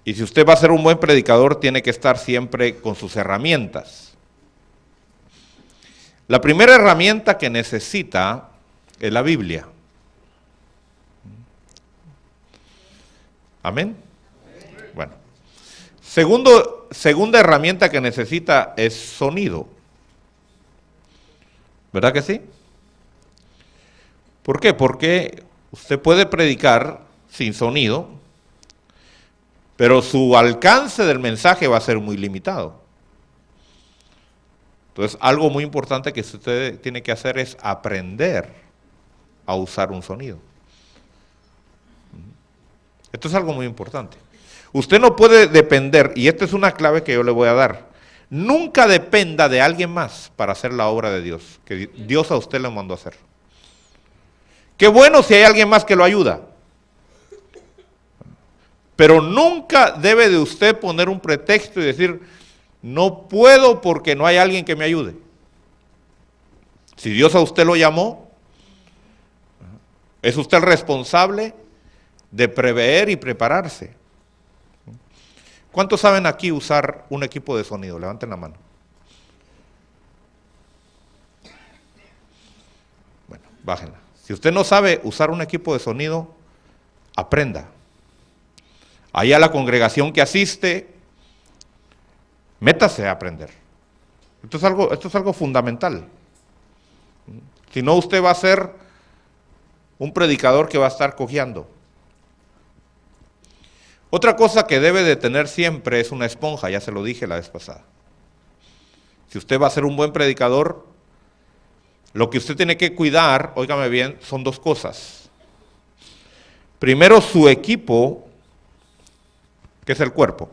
Y si usted va a ser un buen predicador, tiene que estar siempre con sus herramientas. La primera herramienta que necesita es la Biblia. ¿Amén? Bueno. Segunda herramienta que necesita es sonido. ¿Verdad que sí? ¿Por qué? Porque usted puede predicar sin sonido, pero su alcance del mensaje va a ser muy limitado. Entonces, algo muy importante que usted tiene que hacer es aprender a usar un sonido. Esto es algo muy importante. Usted no puede depender, y esta es una clave que yo le voy a dar, nunca dependa de alguien más para hacer la obra de Dios, que Dios a usted le mandó a hacer. Qué bueno si hay alguien más que lo ayuda. Pero nunca debe de usted poner un pretexto y decir, no puedo porque no hay alguien que me ayude. Si Dios a usted lo llamó, es usted el responsable de prever y prepararse. ¿Cuántos saben aquí usar un equipo de sonido? Levanten la mano. Bueno, bájenla. Si usted no sabe usar un equipo de sonido, aprenda. Ahí a la congregación que asiste, métase a aprender. Esto es algo fundamental. Si no, usted va a ser un predicador que va a estar cojeando. Otra cosa que debe de tener siempre es una esponja, ya se lo dije la vez pasada. Si usted va a ser un buen predicador, lo que usted tiene que cuidar, óigame bien, son dos cosas. Primero, su equipo, que es el cuerpo.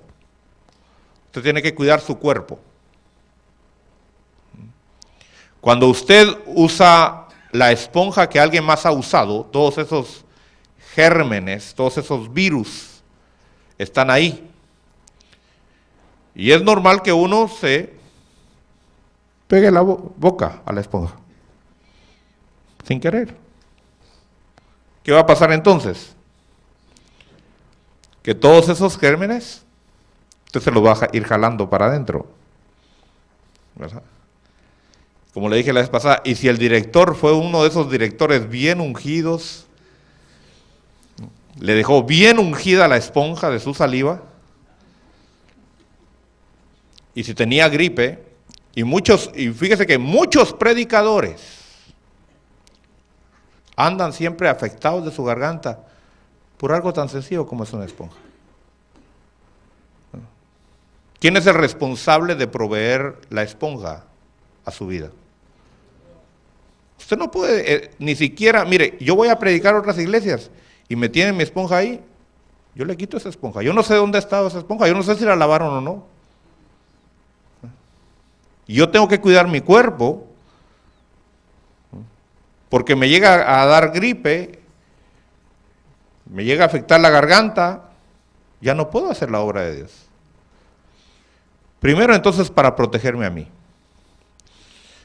Usted tiene que cuidar su cuerpo. Cuando usted usa la esponja que alguien más ha usado, todos esos gérmenes, todos esos virus están ahí. Y es normal que uno se pegue la boca a la esponja, sin querer. ¿Qué va a pasar entonces? Que todos esos gérmenes, usted se los va a ir jalando para adentro, ¿verdad? Como le dije la vez pasada, y si el director fue uno de esos directores bien ungidos, le dejó bien ungida la esponja de su saliva, y si tenía gripe, y fíjese que muchos predicadores andan siempre afectados de su garganta por algo tan sencillo como es una esponja. ¿Quién es el responsable de proveer la esponja a su vida? Usted no puede, ni siquiera, mire, yo voy a predicar a otras iglesias y me tienen mi esponja ahí, yo le quito esa esponja. Yo no sé dónde ha estado esa esponja, yo no sé si la lavaron o no. Yo tengo que cuidar mi cuerpo, porque me llega a dar gripe, me llega a afectar la garganta, ya no puedo hacer la obra de Dios. Primero, entonces, para protegerme a mí.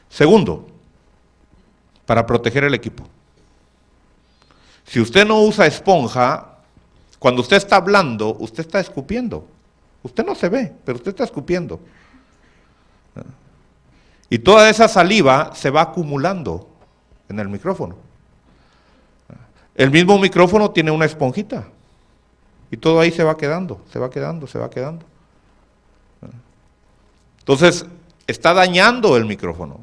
Segundo, para proteger el equipo. Si usted no usa esponja, cuando usted está hablando, usted está escupiendo. Usted no se ve, pero usted está escupiendo. Y toda esa saliva se va acumulando en el micrófono. El mismo micrófono tiene una esponjita. Y todo ahí se va quedando, se va quedando, se va quedando. Entonces, está dañando el micrófono.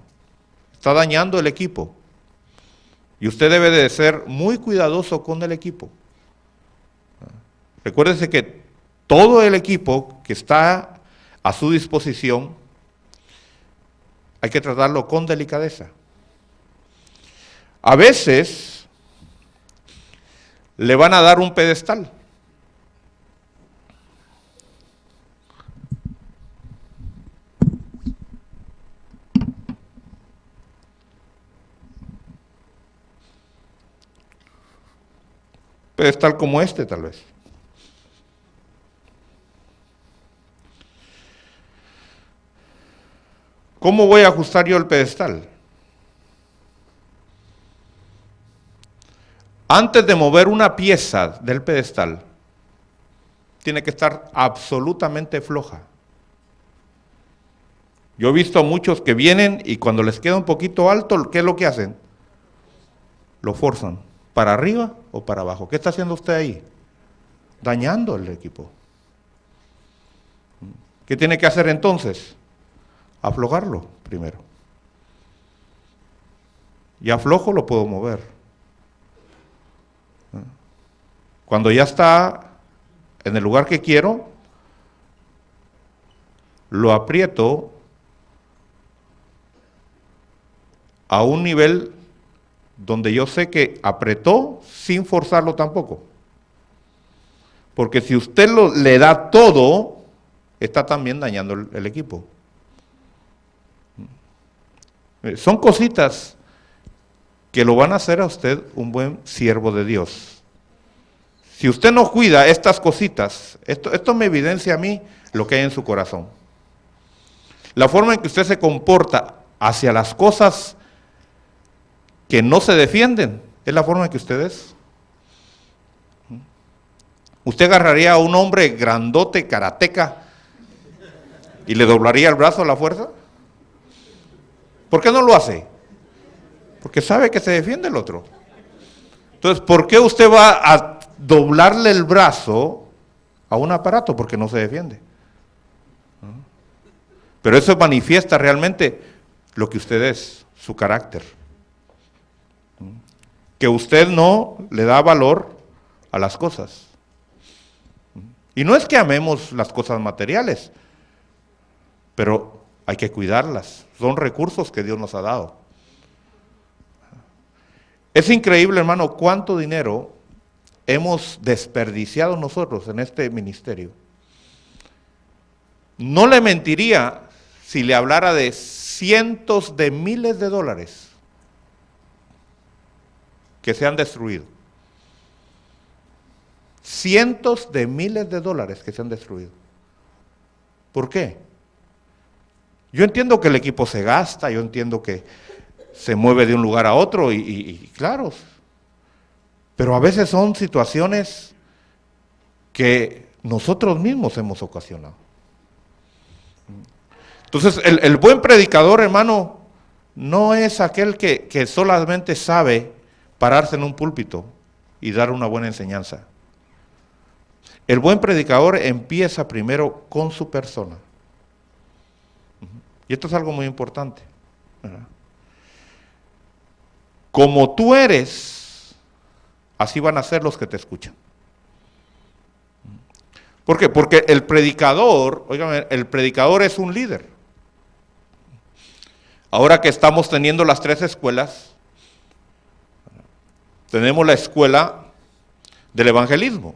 Está dañando el equipo. Y usted debe de ser muy cuidadoso con el equipo. Recuérdese que todo el equipo que está a su disposición hay que tratarlo con delicadeza. A veces le van a dar un pedestal. Pedestal como este, tal vez. ¿Cómo voy a ajustar yo el pedestal? Antes de mover una pieza del pedestal, tiene que estar absolutamente floja. Yo he visto a muchos que vienen y cuando les queda un poquito alto, ¿qué es lo que hacen? Lo forzan, para arriba o para abajo. ¿Qué está haciendo usted ahí? Dañando el equipo. ¿Qué tiene que hacer entonces? Aflojarlo primero. Y aflojo lo puedo mover. Cuando ya está en el lugar que quiero, lo aprieto a un nivel donde yo sé que apretó sin forzarlo tampoco. Porque si usted le da todo, está también dañando el equipo. Son cositas que lo van a hacer a usted un buen siervo de Dios. Si usted no cuida estas cositas, esto me evidencia a mí lo que hay en su corazón. La forma en que usted se comporta hacia las cosas que no se defienden, es la forma en que usted es. Usted agarraría a un hombre grandote, karateca, y le doblaría el brazo a la fuerza. ¿Por qué no lo hace? Porque sabe que se defiende el otro. Entonces, ¿por qué usted va a doblarle el brazo a un aparato? Porque no se defiende. Pero eso manifiesta realmente lo que usted es, su carácter. Que usted no le da valor a las cosas. Y no es que amemos las cosas materiales, pero hay que cuidarlas. Son recursos que Dios nos ha dado. Es increíble, hermano, cuánto dinero hemos desperdiciado nosotros en este ministerio. No le mentiría si le hablara de cientos de miles de dólares que se han destruido. Cientos de miles de dólares que se han destruido. ¿Por qué? Yo entiendo que el equipo se gasta, yo entiendo que se mueve de un lugar a otro y claro, pero a veces son situaciones que nosotros mismos hemos ocasionado. Entonces, el buen predicador, hermano, no es aquel que solamente sabe pararse en un púlpito y dar una buena enseñanza. El buen predicador empieza primero con su persona. Y esto es algo muy importante, ¿verdad? Como tú eres, así van a ser los que te escuchan. ¿Por qué? Porque el predicador, óigame, el predicador es un líder. Ahora que estamos teniendo las 3 escuelas, tenemos la escuela del evangelismo.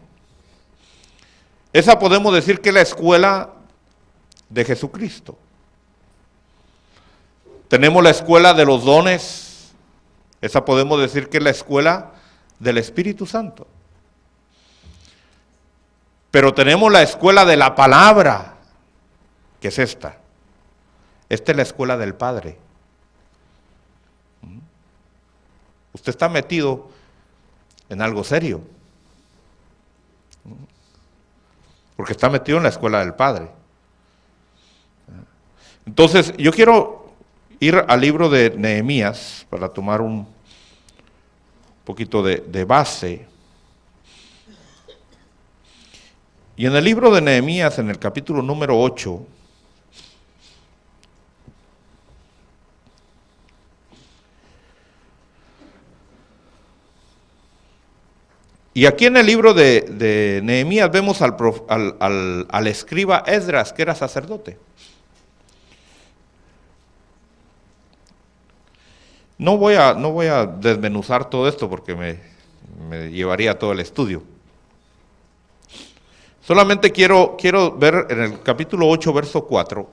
Esa podemos decir que es la escuela de Jesucristo. Tenemos la escuela de los dones. Esa podemos decir que es la escuela del Espíritu Santo. Pero tenemos la escuela de la palabra, que es esta. Esta es la escuela del Padre. Usted está metido en algo serio. Porque está metido en la escuela del Padre. Entonces, yo quiero ir al libro de Nehemías para tomar un poquito de base. Y en el libro de Nehemías, en el capítulo número 8, y aquí en el libro de Nehemías vemos al escriba Esdras, que era sacerdote. No voy a desmenuzar todo esto porque me llevaría todo el estudio. Solamente quiero ver en el capítulo 8, verso 4.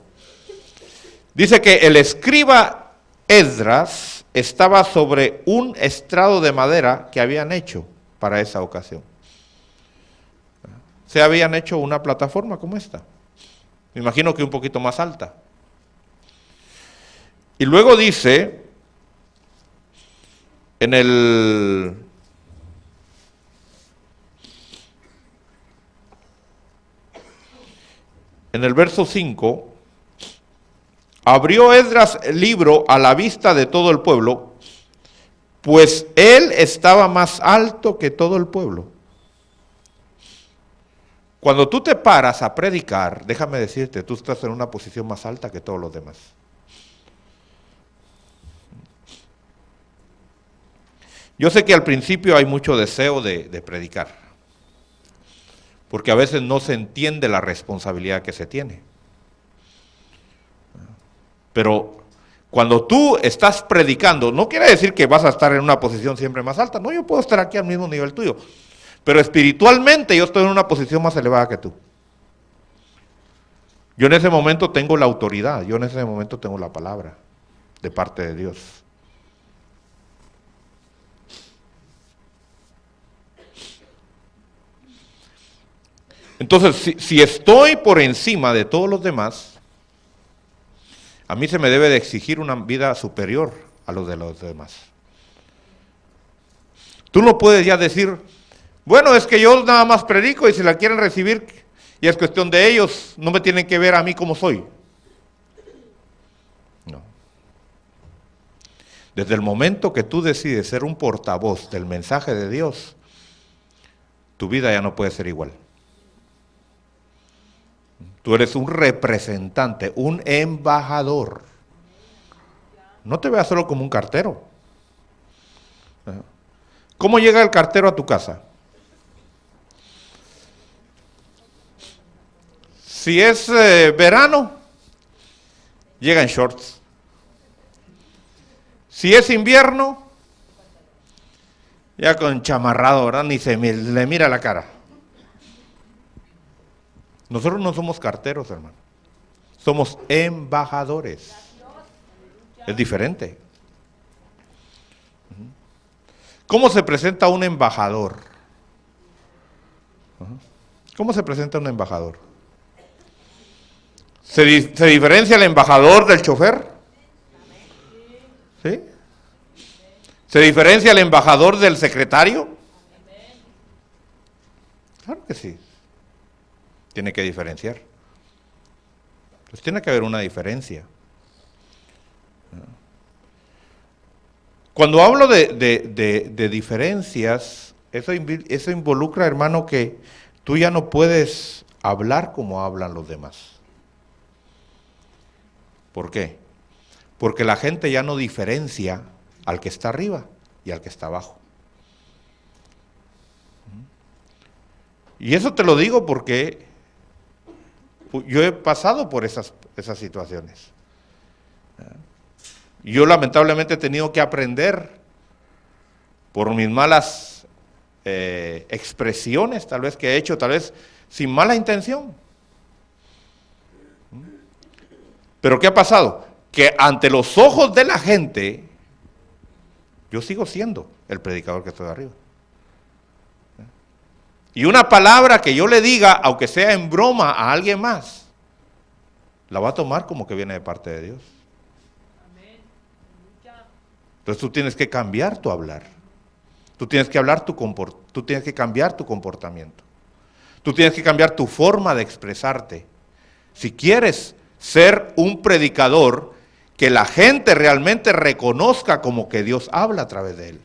Dice que el escriba Esdras estaba sobre un estrado de madera que habían hecho para esa ocasión. Se habían hecho una plataforma como esta. Me imagino que un poquito más alta. Y luego dice, en el en el verso 5, abrió Esdras el libro a la vista de todo el pueblo, pues él estaba más alto que todo el pueblo. Cuando tú te paras a predicar, déjame decirte, tú estás en una posición más alta que todos los demás. Yo sé que al principio hay mucho deseo de predicar, porque a veces no se entiende la responsabilidad que se tiene. Pero cuando tú estás predicando, no quiere decir que vas a estar en una posición siempre más alta. No, yo puedo estar aquí al mismo nivel tuyo. Pero espiritualmente yo estoy en una posición más elevada que tú. Yo en ese momento tengo la autoridad, yo en ese momento tengo la palabra de parte de Dios. Entonces, si estoy por encima de todos los demás, a mí se me debe de exigir una vida superior a los de los demás. Tú no puedes ya decir, bueno, es que yo nada más predico y si la quieren recibir, y es cuestión de ellos, no me tienen que ver a mí como soy. No. Desde el momento que tú decides ser un portavoz del mensaje de Dios, tu vida ya no puede ser igual. Tú eres un representante, un embajador. No te veas solo como un cartero. ¿Cómo llega el cartero a tu casa? Si es verano, llega en shorts. Si es invierno, ya con chamarrado, ¿verdad? Ni se le mira la cara. Nosotros no somos carteros, hermano. Somos embajadores. Es diferente. ¿Cómo se presenta un embajador? ¿Cómo se presenta un embajador? ¿Se diferencia el embajador del chofer? ¿Sí? ¿Se diferencia el embajador del secretario? Claro que sí. Tiene que diferenciar. Pues tiene que haber una diferencia. Cuando hablo de diferencias, eso involucra, hermano, que tú ya no puedes hablar como hablan los demás. ¿Por qué? Porque la gente ya no diferencia al que está arriba y al que está abajo. Y eso te lo digo porque yo he pasado por esas situaciones. Yo lamentablemente he tenido que aprender por mis malas expresiones, tal vez que he hecho, tal vez sin mala intención. Pero ¿qué ha pasado? Que ante los ojos de la gente, yo sigo siendo el predicador que estoy arriba. Y una palabra que yo le diga, aunque sea en broma a alguien más, la va a tomar como que viene de parte de Dios. Entonces tú tienes que cambiar tu hablar. Tú tienes que tú tienes que cambiar tu comportamiento. Tú tienes que cambiar tu forma de expresarte. Si quieres ser un predicador que la gente realmente reconozca como que Dios habla a través de él.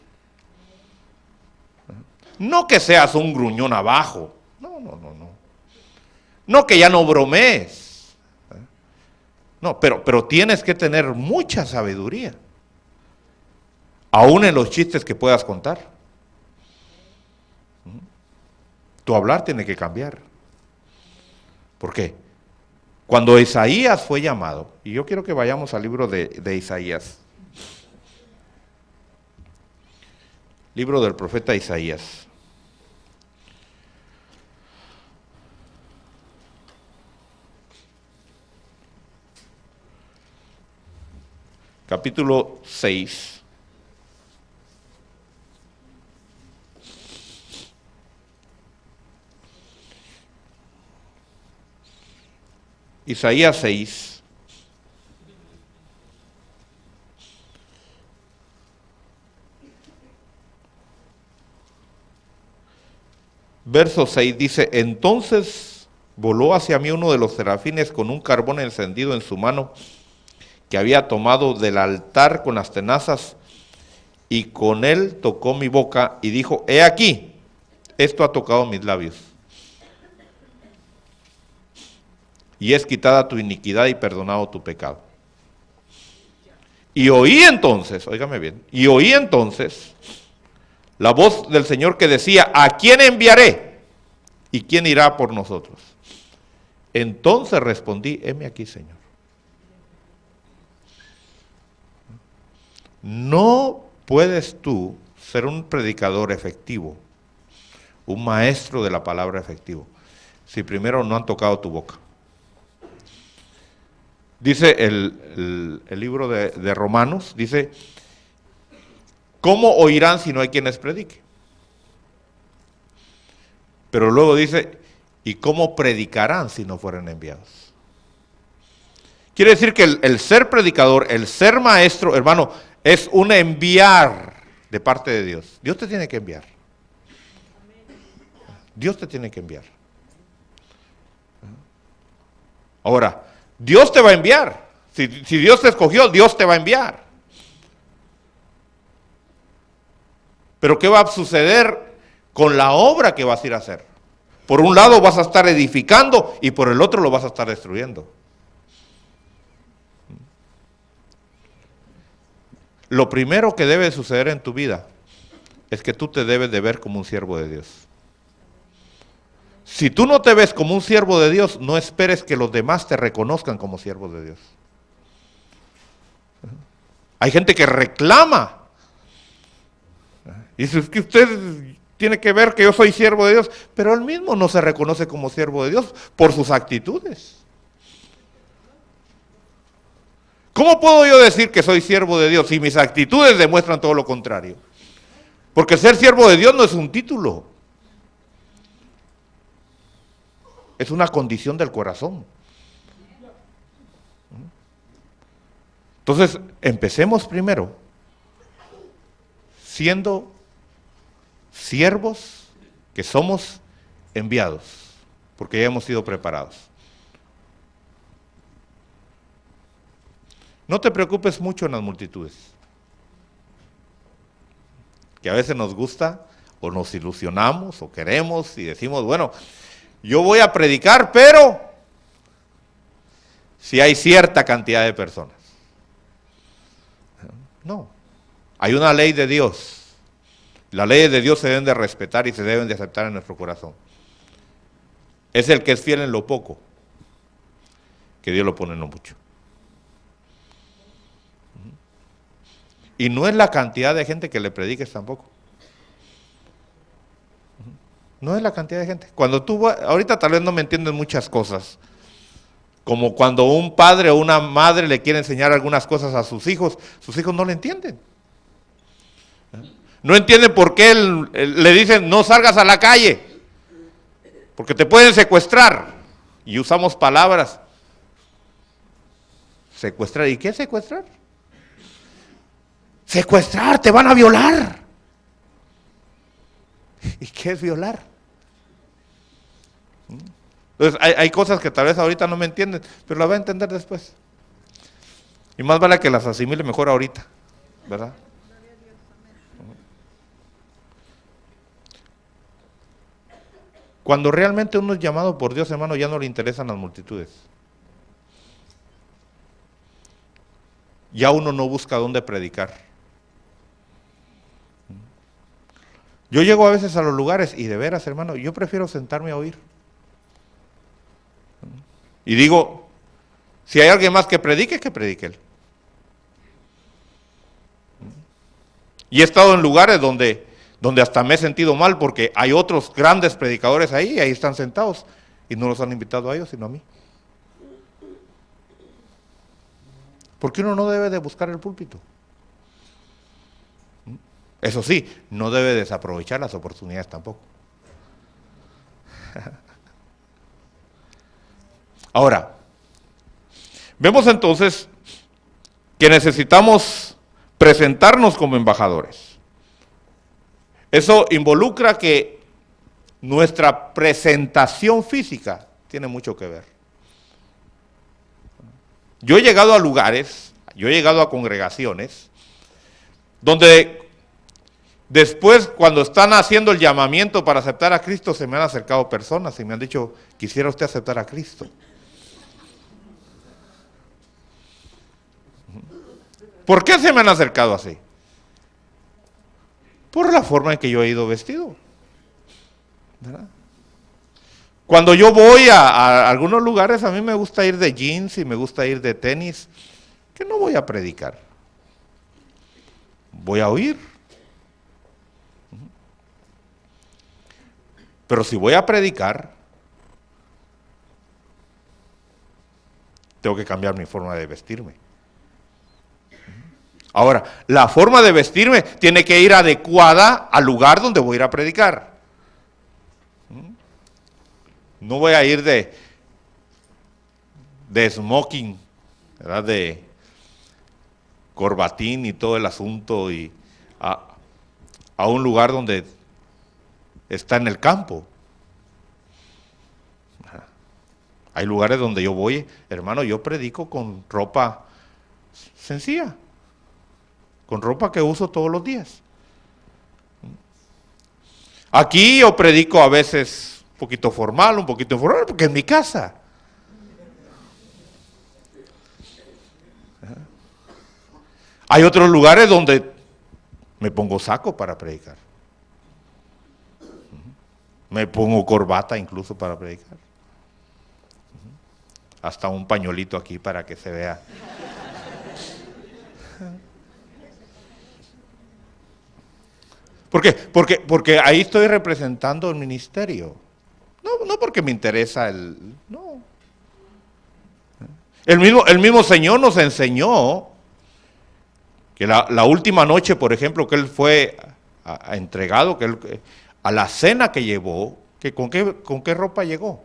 No que seas un gruñón abajo. No. No que ya no bromees. No, pero tienes que tener mucha sabiduría. Aún en los chistes que puedas contar. Tu hablar tiene que cambiar. ¿Por qué? Cuando Isaías fue llamado, y yo quiero que vayamos al libro de Isaías. Libro del profeta Isaías. Capítulo 6. Isaías 6. Verso 6 dice, entonces voló hacia mí uno de los serafines con un carbón encendido en su mano, que había tomado del altar con las tenazas, y con él tocó mi boca y dijo: he aquí, esto ha tocado mis labios, y es quitada tu iniquidad y perdonado tu pecado. Y oí entonces, óigame bien, y oí entonces la voz del Señor que decía: ¿a quién enviaré? ¿Y quién irá por nosotros? Entonces respondí: heme aquí, Señor. No puedes tú ser un predicador efectivo, un maestro de la palabra efectivo, si primero no han tocado tu boca. Dice el libro de Romanos, dice: ¿cómo oirán si no hay quien les predique? Pero luego dice: ¿y cómo predicarán si no fueren enviados? Quiere decir que el ser predicador, el ser maestro, hermano, es un enviar de parte de Dios. Dios te tiene que enviar. Dios te tiene que enviar. Ahora, Dios te va a enviar. Si Dios te escogió, Dios te va a enviar. Pero ¿qué va a suceder con la obra que vas a ir a hacer? Por un lado vas a estar edificando y por el otro lo vas a estar destruyendo. Lo primero que debe suceder en tu vida es que tú te debes de ver como un siervo de Dios. Si tú no te ves como un siervo de Dios, no esperes que los demás te reconozcan como siervo de Dios. Hay gente que reclama. Y dice: es que usted tiene que ver que yo soy siervo de Dios, pero él mismo no se reconoce como siervo de Dios por sus actitudes. ¿Cómo puedo yo decir que soy siervo de Dios si mis actitudes demuestran todo lo contrario? Porque ser siervo de Dios no es un título. Es una condición del corazón. Entonces, empecemos primero siendo siervos que somos enviados, porque ya hemos sido preparados. No te preocupes mucho en las multitudes, que a veces nos gusta o nos ilusionamos o queremos y decimos: bueno, yo voy a predicar, pero si hay cierta cantidad de personas. No, hay una ley de Dios. Las leyes de Dios se deben de respetar y se deben de aceptar en nuestro corazón. Es el que es fiel en lo poco, que Dios lo pone en lo mucho. Y no es la cantidad de gente que le prediques tampoco. No es la cantidad de gente. Cuando tú, ahorita tal vez no me entienden muchas cosas, como cuando un padre o una madre le quiere enseñar algunas cosas a sus hijos no le entienden. No entienden por qué le dicen: no salgas a la calle, porque te pueden secuestrar. Y usamos palabras. Secuestrar. ¿Y qué es secuestrar? Secuestrar, te van a violar. ¿Y qué es violar? Entonces hay cosas que tal vez ahorita no me entienden, pero las voy a entender después. Y más vale que las asimile mejor ahorita, ¿verdad? Cuando realmente uno es llamado por Dios, hermano, ya no le interesan las multitudes. Ya uno no busca dónde predicar. Yo llego a veces a los lugares y de veras, hermano, yo prefiero sentarme a oír. Y digo, si hay alguien más que predique él. Y he estado en lugares donde hasta me he sentido mal porque hay otros grandes predicadores ahí están sentados y no los han invitado a ellos sino a mí. Porque uno no debe de buscar el púlpito. Eso sí, no debe desaprovechar las oportunidades tampoco. Ahora, vemos entonces que necesitamos presentarnos como embajadores. Eso involucra que nuestra presentación física tiene mucho que ver. Yo he llegado a lugares, yo he llegado a congregaciones, donde después, cuando están haciendo el llamamiento para aceptar a Cristo, se me han acercado personas y me han dicho, quisiera usted aceptar a Cristo. ¿Por qué se me han acercado así? Por la forma en que yo he ido vestido, ¿verdad? Cuando yo voy a algunos lugares, a mí me gusta ir de jeans y me gusta ir de tenis, que no voy a predicar. Voy a oír. Pero si voy a predicar, tengo que cambiar mi forma de vestirme. Ahora, la forma de vestirme tiene que ir adecuada al lugar donde voy a ir a predicar. No voy a ir de smoking, ¿verdad? De corbatín y todo el asunto y a un lugar donde está en el campo. Hay lugares donde yo voy, hermano, yo predico con ropa sencilla, con ropa que uso todos los días. Aquí yo predico a veces un poquito formal, un poquito informal, porque es mi casa. Hay otros lugares donde me pongo saco para predicar. Me pongo corbata incluso para predicar. Hasta un pañuelito aquí para que se vea. ¿Por qué? Porque ahí estoy representando el ministerio. No porque me interesa no. El mismo Señor nos enseñó que la última noche, por ejemplo, que Él fue entregado, que Él, a la cena que llevó, que ¿con qué ropa llegó?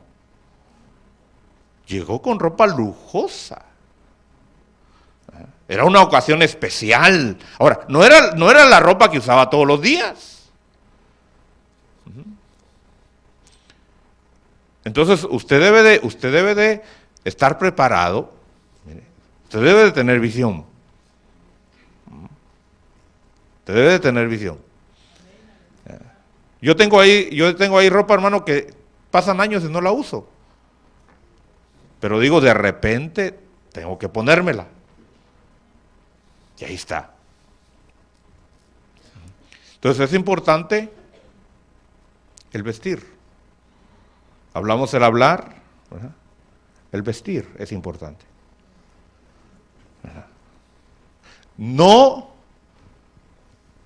Llegó con ropa lujosa. Era una ocasión especial. Ahora, no era la ropa que usaba todos los días. Entonces, usted debe de estar preparado. Usted debe de tener visión. Usted debe de tener visión. Yo tengo ahí ropa, hermano, que pasan años y no la uso. Pero digo, de repente tengo que ponérmela. Y ahí está. Entonces es importante el vestir. Hablamos el hablar, ¿verdad? El vestir es importante. ¿Verdad? No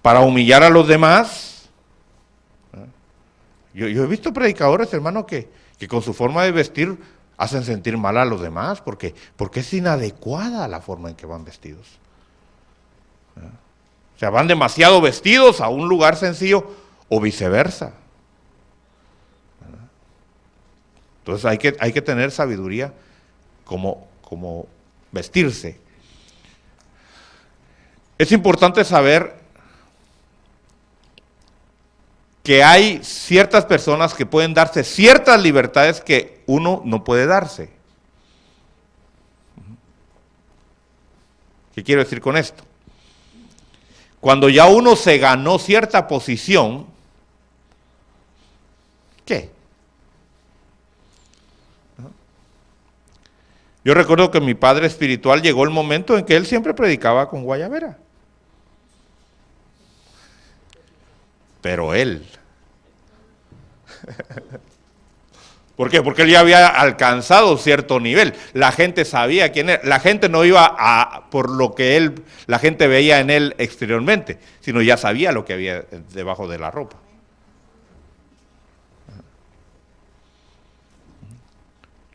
para humillar a los demás. ¿Verdad? Yo he visto predicadores, hermano, que con su forma de vestir hacen sentir mal a los demás porque es inadecuada la forma en que van vestidos. O sea, van demasiado vestidos a un lugar sencillo o viceversa. Entonces hay que tener sabiduría como vestirse. Es importante saber que hay ciertas personas que pueden darse ciertas libertades que uno no puede darse. ¿Qué quiero decir con esto? Cuando ya uno se ganó cierta posición, ¿qué? Yo recuerdo que mi padre espiritual llegó el momento en que él siempre predicaba con guayabera. Pero él. ¿Por qué? Porque él ya había alcanzado cierto nivel. La gente sabía quién era. La gente no iba por lo que la gente veía en él exteriormente, sino ya sabía lo que había debajo de la ropa.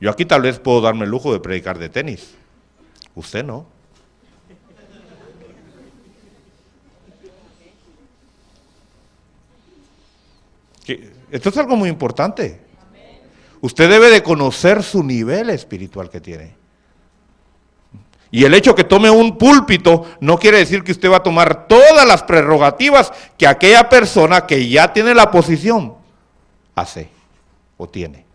Yo aquí tal vez puedo darme el lujo de predicar de tenis. Usted no. Esto es algo muy importante. Usted debe de conocer su nivel espiritual que tiene. Y el hecho que tome un púlpito no quiere decir que usted va a tomar todas las prerrogativas que aquella persona que ya tiene la posición hace o tiene.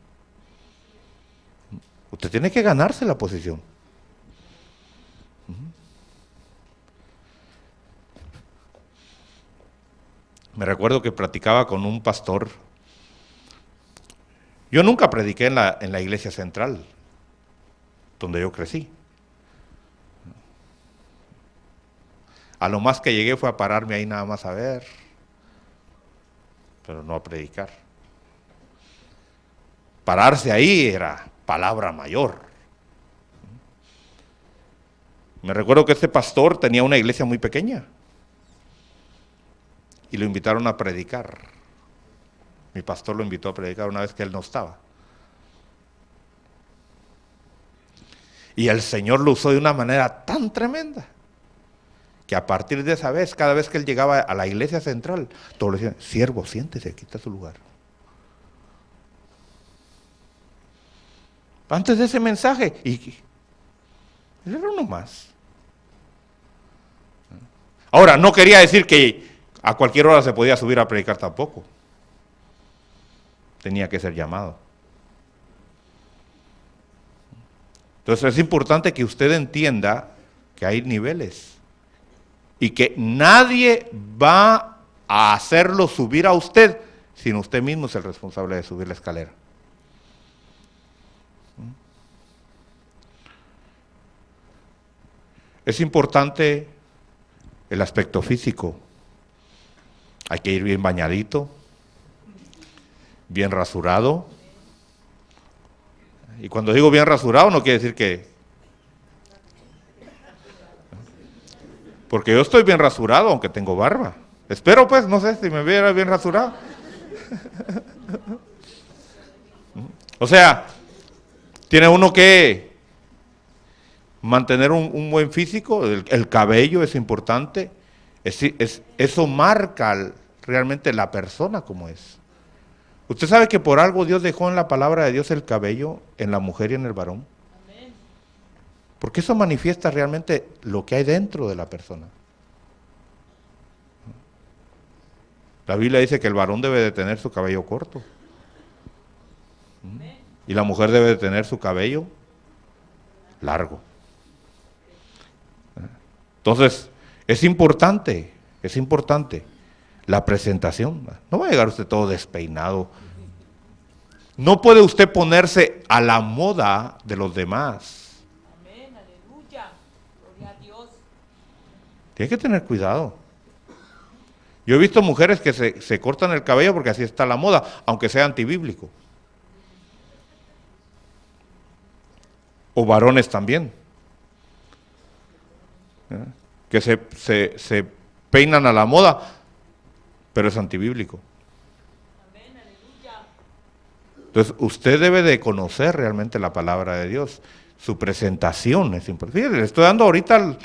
Usted tiene que ganarse la posición. Me recuerdo que platicaba con un pastor. Yo nunca prediqué en la iglesia central, donde yo crecí. A lo más que llegué fue a pararme ahí nada más a ver, pero no a predicar. Pararse ahí era palabra mayor. Me recuerdo que este pastor tenía una iglesia muy pequeña y lo invitaron a predicar. Mi pastor lo invitó a predicar una vez que él no estaba. Y el Señor lo usó de una manera tan tremenda que a partir de esa vez, cada vez que él llegaba a la iglesia central, todos le decían: siervo, siéntese, aquí está su lugar. Antes de ese mensaje, y era uno más. Ahora, no quería decir que a cualquier hora se podía subir a predicar tampoco. Tenía que ser llamado. Entonces es importante que usted entienda que hay niveles y que nadie va a hacerlo subir a usted, sino usted mismo es el responsable de subir la escalera. Es importante el aspecto físico. Hay que ir bien bañadito, bien rasurado. Y cuando digo bien rasurado no quiere decir que... Porque yo estoy bien rasurado, aunque tengo barba. Espero pues, no sé si me viera bien rasurado. O sea, tiene uno que mantener un buen físico, el cabello es importante, eso marca realmente la persona como es. Usted sabe que por algo Dios dejó en la palabra de Dios el cabello en la mujer y en el varón. Porque eso manifiesta realmente lo que hay dentro de la persona. La Biblia dice que el varón debe de tener su cabello corto. Y la mujer debe de tener su cabello largo. Entonces, es importante la presentación. No va a llegar usted todo despeinado. No puede usted ponerse a la moda de los demás. Amén, aleluya, gloria a Dios. Tiene que tener cuidado. Yo he visto mujeres que se cortan el cabello porque así está la moda, aunque sea antibíblico. O varones también. Que se peinan a la moda, pero es antibíblico. Amén, aleluya. Entonces, usted debe de conocer realmente la palabra de Dios. Su presentación es importante. Fíjate, le estoy dando ahorita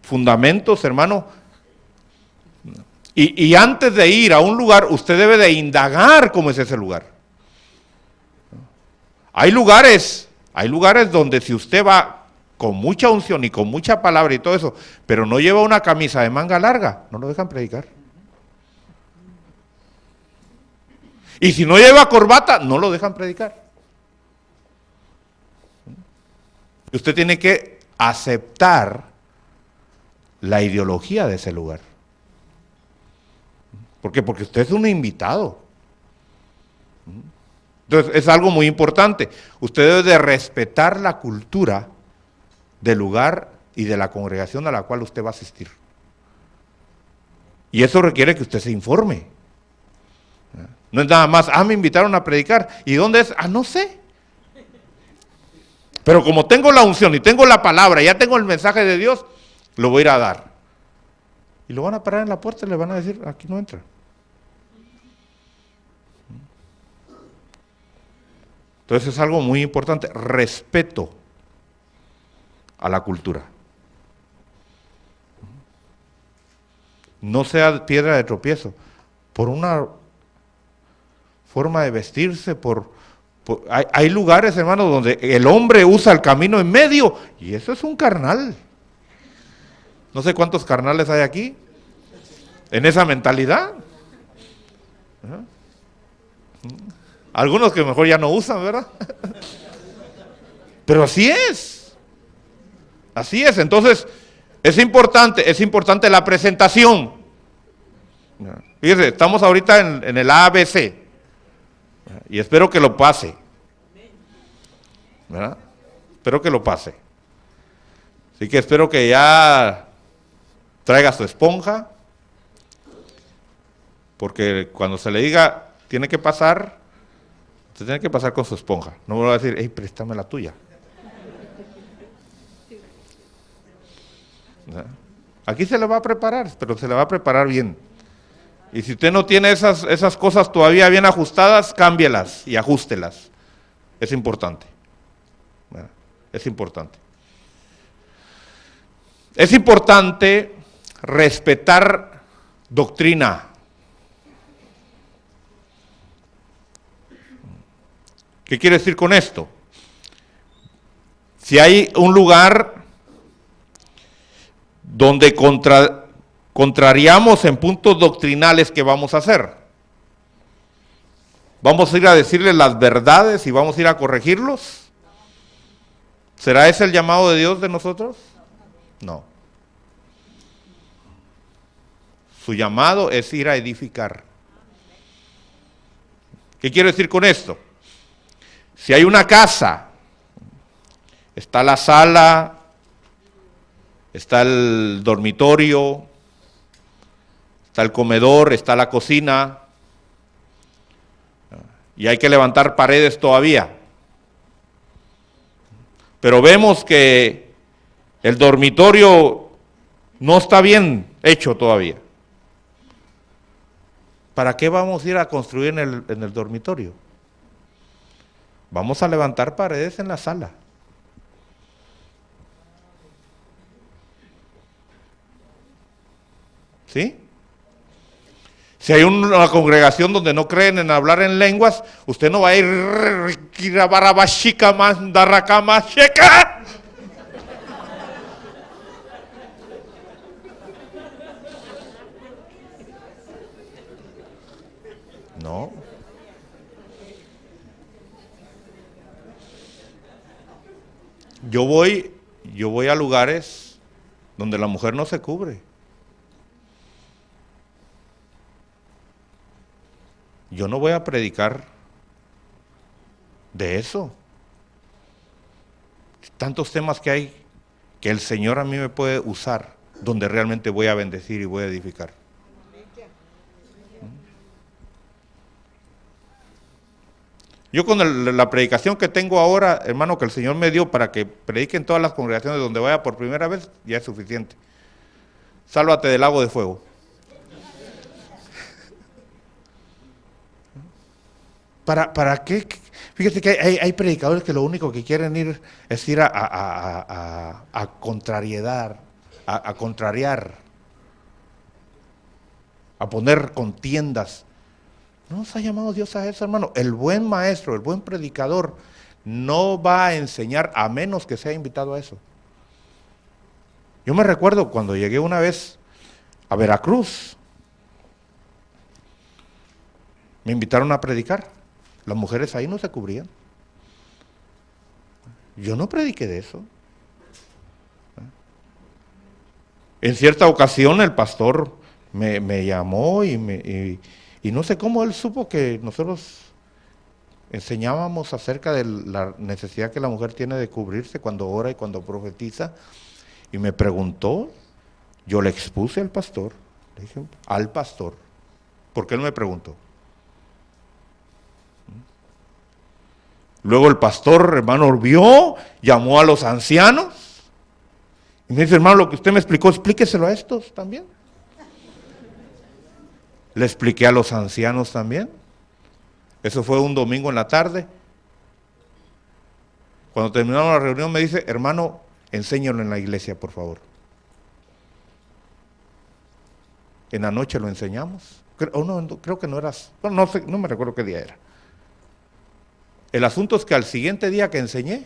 fundamentos, hermano. Y antes de ir a un lugar, usted debe de indagar cómo es ese lugar. Hay lugares donde si usted va con mucha unción y con mucha palabra y todo eso, pero no lleva una camisa de manga larga, no lo dejan predicar. Y si no lleva corbata, no lo dejan predicar. Usted tiene que aceptar la ideología de ese lugar. ¿Por qué? Porque usted es un invitado. Entonces, es algo muy importante. Usted debe de respetar la cultura del lugar y de la congregación a la cual usted va a asistir. Y eso requiere que usted se informe. No es nada más, me invitaron a predicar. ¿Y dónde es? No sé. Pero como tengo la unción y tengo la palabra, ya tengo el mensaje de Dios, lo voy a ir a dar. Y lo van a parar en la puerta y le van a decir, aquí no entra. Entonces es algo muy importante, respeto a la cultura. No sea piedra de tropiezo, por una forma de vestirse, hay lugares, hermanos, donde el hombre usa el camino en medio, y eso es un carnal. No sé cuántos carnales hay aquí, en esa mentalidad. Algunos que mejor ya no usan, ¿verdad? Pero así es. Así es. Entonces, es importante la presentación. Fíjese, estamos ahorita en el ABC. Y espero que lo pase. ¿Verdad? Espero que lo pase. Así que espero que ya traiga su esponja. Porque cuando se le diga, tiene que pasar, usted tiene que pasar con su esponja. No me va a decir, hey, préstame la tuya. ¿Verdad? Aquí se le va a preparar, pero se le va a preparar bien. Y si usted no tiene esas cosas todavía bien ajustadas, cámbielas y ajustelas. Es importante. ¿Verdad? Es importante. Es importante respetar doctrina. ¿Qué quiere decir con esto? Si hay un lugar donde contrariamos en puntos doctrinales, ¿qué vamos a hacer? ¿Vamos a ir a decirles las verdades y vamos a ir a corregirlos? ¿Será ese el llamado de Dios de nosotros? No. Su llamado es ir a edificar. ¿Qué quiero decir con esto? Si hay una casa, está la sala, está el dormitorio, está el comedor, está la cocina, y hay que levantar paredes todavía. Pero vemos que el dormitorio no está bien hecho todavía. ¿Para qué vamos a ir a construir en el dormitorio? Vamos a levantar paredes en la sala. ¿Sí? Si hay una congregación donde no creen en hablar en lenguas, usted no va a ir no. Yo voy a lugares donde la mujer no se cubre. Yo no voy a predicar de eso. Tantos temas que hay que el Señor a mí me puede usar, donde realmente voy a bendecir y voy a edificar. Yo con la predicación que tengo ahora, hermano, que el Señor me dio para que predique en todas las congregaciones donde vaya por primera vez, ya es suficiente. Sálvate del lago de fuego. ¿Para qué? Fíjate que hay predicadores que lo único que quieren ir es ir a contrariedad, a contrariar, a poner contiendas. No nos ha llamado Dios a eso, hermano. El buen maestro, el buen predicador, no va a enseñar a menos que sea invitado a eso. Yo me recuerdo cuando llegué una vez a Veracruz, me invitaron a predicar. Las mujeres ahí no se cubrían. Yo no prediqué de eso. En cierta ocasión el pastor me llamó y no sé cómo él supo que nosotros enseñábamos acerca de la necesidad que la mujer tiene de cubrirse cuando ora y cuando profetiza. Y me preguntó, yo le expuse al pastor, le dije, al pastor, porque él me preguntó. Luego el pastor, hermano, vio, llamó a los ancianos y me dice, hermano, lo que usted me explicó, explíqueselo a estos también. Le expliqué a los ancianos también. Eso fue un domingo en la tarde. Cuando terminamos la reunión me dice, hermano, enséñalo en la iglesia, por favor. En la noche lo enseñamos. Creo que no era, no sé, no me recuerdo qué día era. El asunto es que al siguiente día que enseñé,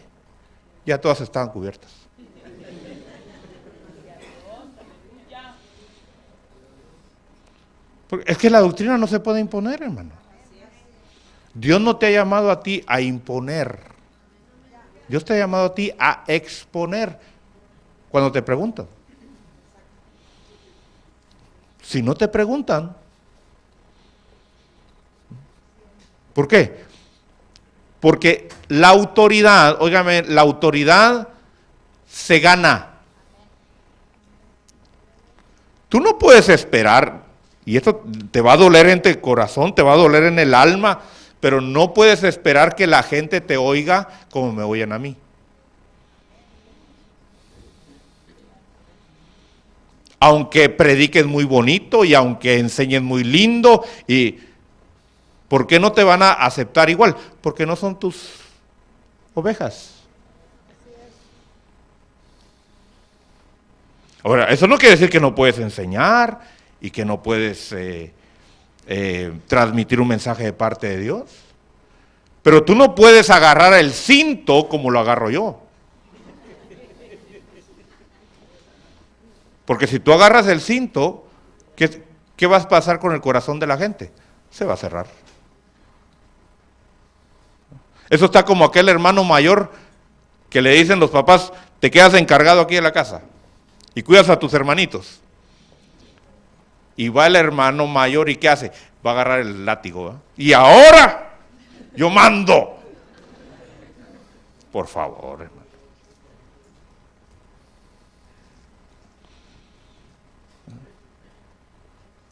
ya todas estaban cubiertas. Porque es que la doctrina no se puede imponer, hermano. Dios no te ha llamado a ti a imponer. Dios te ha llamado a ti a exponer cuando te preguntan. Si no te preguntan, ¿por qué? Porque la autoridad, óigame, la autoridad se gana. Tú no puedes esperar, y esto te va a doler en el corazón, te va a doler en el alma, pero no puedes esperar que la gente te oiga como me oyen a mí. Aunque prediques muy bonito y aunque enseñes muy lindo, y ¿por qué no te van a aceptar igual? Porque no son tus ovejas. Ahora, eso no quiere decir que no puedes enseñar y que no puedes transmitir un mensaje de parte de Dios. Pero tú no puedes agarrar el cinto como lo agarro yo. Porque si tú agarras el cinto, ¿qué va a pasar con el corazón de la gente? Se va a cerrar. Eso está como aquel hermano mayor que le dicen los papás, te quedas encargado aquí en la casa y cuidas a tus hermanitos. Y va el hermano mayor y ¿qué hace? Va a agarrar el látigo. Y ahora yo mando. Por favor, hermano.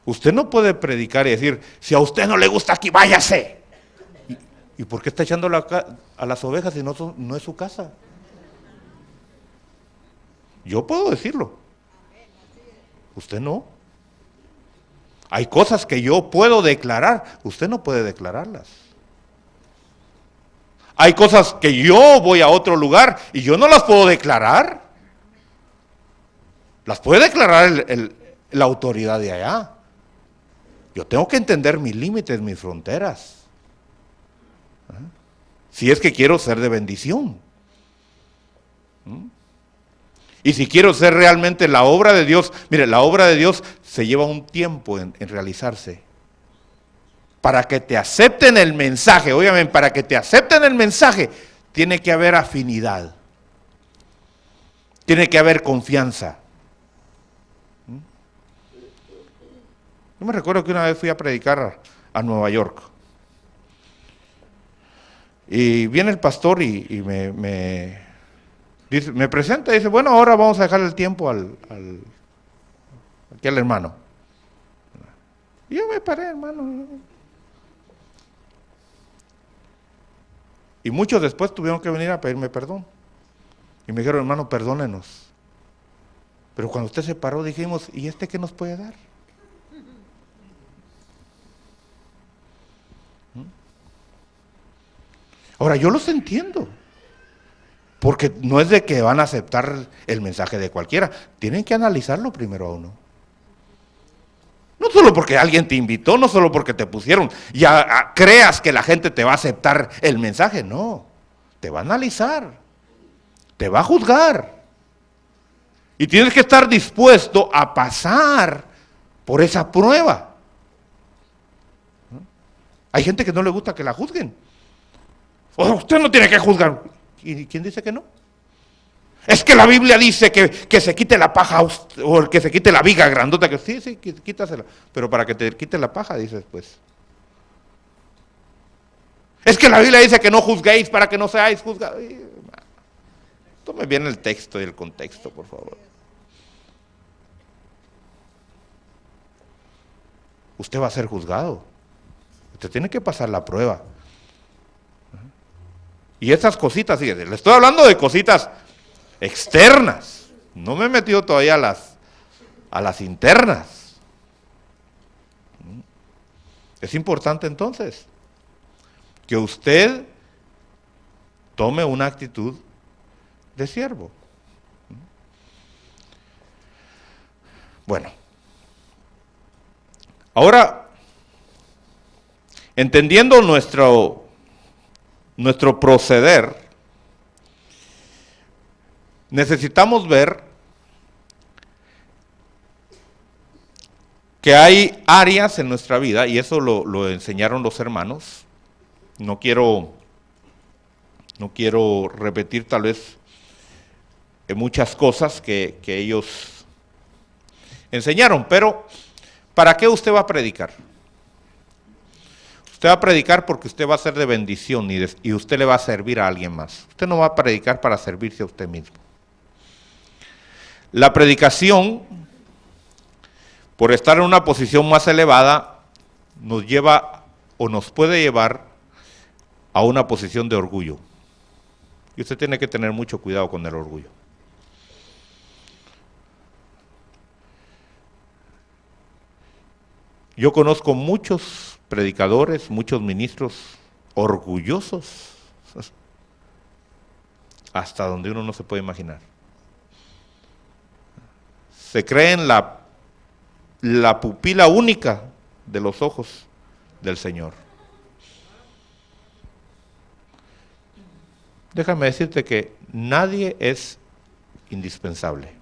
Usted no puede predicar y decir, si a usted no le gusta aquí, váyase. ¿Y por qué está echando a las ovejas si no es su casa? Yo puedo decirlo. Usted no. Hay cosas que yo puedo declarar, usted no puede declararlas. Hay cosas que yo voy a otro lugar y yo no las puedo declarar. Las puede declarar la autoridad de allá. Yo tengo que entender mis límites, mis fronteras. Si es que quiero ser de bendición. Y si quiero ser realmente la obra de Dios, mire, la obra de Dios se lleva un tiempo en realizarse. Para que te acepten el mensaje, obviamente, para que te acepten el mensaje, tiene que haber afinidad. Tiene que haber confianza. Yo me recuerdo que una vez fui a predicar a Nueva York. Y viene el pastor y me presenta y dice, bueno, ahora vamos a dejar el tiempo aquí al hermano. Y yo me paré, hermano. Y muchos después tuvieron que venir a pedirme perdón. Y me dijeron, hermano, perdónenos. Pero cuando usted se paró dijimos, ¿y este qué nos puede dar? Ahora, yo los entiendo. Porque no es de que van a aceptar el mensaje de cualquiera. Tienen que analizarlo primero a uno. No solo porque alguien te invitó, no solo porque te pusieron, ya creas que la gente te va a aceptar el mensaje, no. Te va a analizar, te va a juzgar. Y tienes que estar dispuesto a pasar por esa prueba. Hay gente que no le gusta que la juzguen. Oh, usted no tiene que juzgar. ¿Y quién dice que no? Es que la Biblia dice que se quite la paja o que se quite la viga grandota. Que sí, quítasela. Pero para que te quite la paja, dices pues. Es que la Biblia dice que no juzguéis para que no seáis juzgados. Tome bien el texto y el contexto, por favor. Usted va a ser juzgado. Usted tiene que pasar la prueba. Y esas cositas, fíjese, le estoy hablando de cositas externas. No me he metido todavía a las internas. Es importante entonces que usted tome una actitud de siervo. Bueno, ahora, entendiendo nuestro proceder, necesitamos ver que hay áreas en nuestra vida, y eso lo enseñaron los hermanos. No quiero No quiero repetir tal vez muchas cosas que ellos enseñaron, pero ¿para qué usted va a predicar? Usted va a predicar porque usted va a ser de bendición y usted le va a servir a alguien más. Usted no va a predicar para servirse a usted mismo. La predicación, por estar en una posición más elevada, nos lleva o nos puede llevar a una posición de orgullo. Y usted tiene que tener mucho cuidado con el orgullo. Yo conozco muchos predicadores, muchos ministros orgullosos, hasta donde uno no se puede imaginar. Se creen la pupila única de los ojos del Señor. Déjame decirte que nadie es indispensable.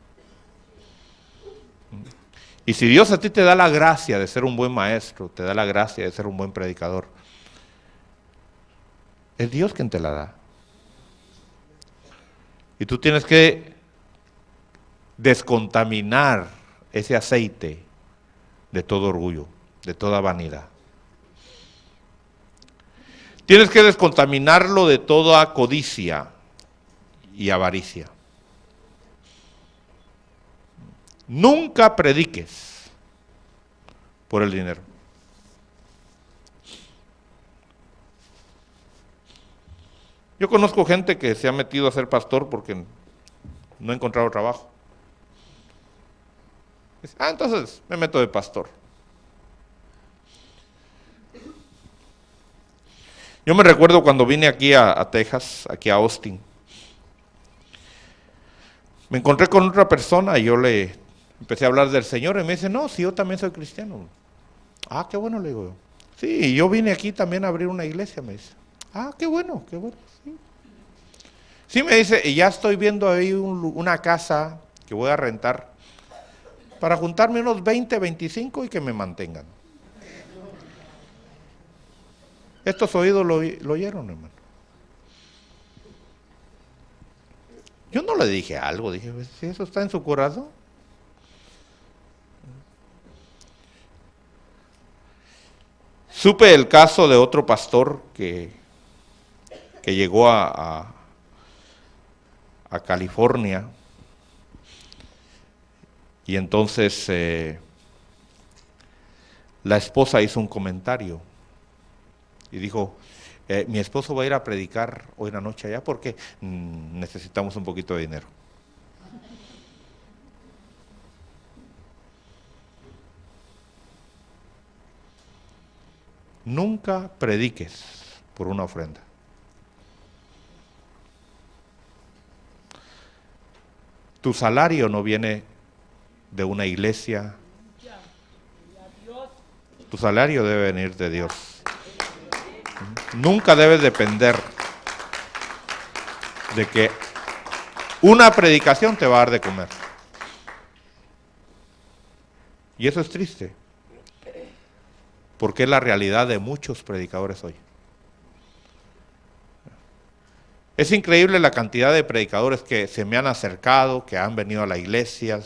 Y si Dios a ti te da la gracia de ser un buen maestro, te da la gracia de ser un buen predicador, es Dios quien te la da. Y tú tienes que descontaminar ese aceite de todo orgullo, de toda vanidad. Tienes que descontaminarlo de toda codicia y avaricia. Nunca prediques por el dinero. Yo conozco gente que se ha metido a ser pastor porque no ha encontrado trabajo. Dice, entonces me meto de pastor. Yo me recuerdo cuando vine aquí a Texas, aquí a Austin. Me encontré con otra persona y yo le empecé a hablar del Señor y me dice, no, si yo también soy cristiano. Qué bueno, le digo. Sí, yo vine aquí también a abrir una iglesia, me dice. Qué bueno, sí. Sí, me dice, y ya estoy viendo ahí una casa que voy a rentar para juntarme unos 20, 25 y que me mantengan. Estos oídos lo oyeron, hermano. Yo no le dije algo, dije, si eso está en su corazón. Supe el caso de otro pastor que llegó a California y entonces la esposa hizo un comentario y dijo, mi esposo va a ir a predicar hoy en la noche allá porque necesitamos un poquito de dinero. Nunca prediques por una ofrenda. Tu salario no viene de una iglesia. Tu salario debe venir de Dios. Nunca debes depender de que una predicación te va a dar de comer. Y eso es triste, porque es la realidad de muchos predicadores hoy. Es increíble la cantidad de predicadores que se me han acercado, que han venido a la iglesia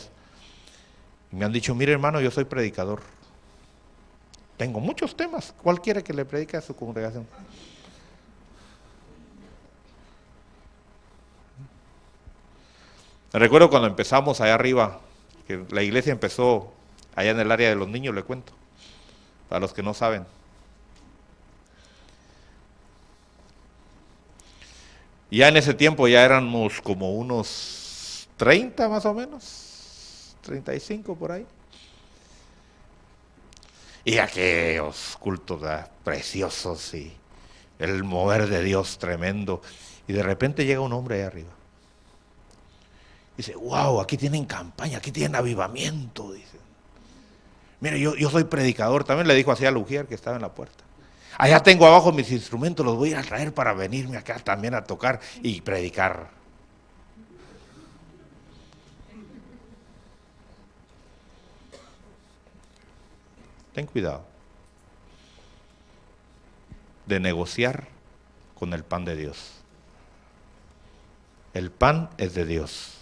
y me han dicho, mire hermano, yo soy predicador. Tengo muchos temas, ¿cuál quiere que le predique a su congregación? Recuerdo cuando empezamos allá arriba, que la iglesia empezó allá en el área de los niños, le cuento, para los que no saben. Ya en ese tiempo ya éramos como unos 30 más o menos, 35 por ahí. Y aquellos cultos preciosos y el mover de Dios tremendo. Y de repente llega un hombre ahí arriba. Dice, wow, aquí tienen campaña, aquí tienen avivamiento. Dice, mire, yo soy predicador. También le dijo así a la mujer que estaba en la puerta. Allá tengo abajo mis instrumentos, los voy a ir a traer para venirme acá también a tocar y predicar. Ten cuidado de negociar con el pan de Dios. El pan es de Dios.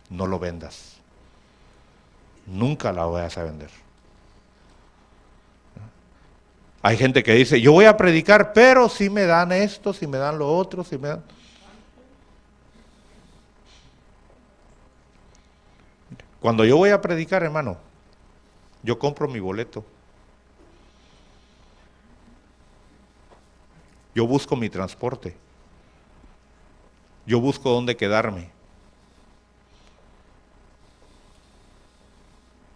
No lo vendas. Nunca la vayas a vender. Hay gente que dice, yo voy a predicar, pero si me dan esto, si me dan lo otro, si me dan... Cuando yo voy a predicar, hermano, yo compro mi boleto. Yo busco mi transporte. Yo busco dónde quedarme.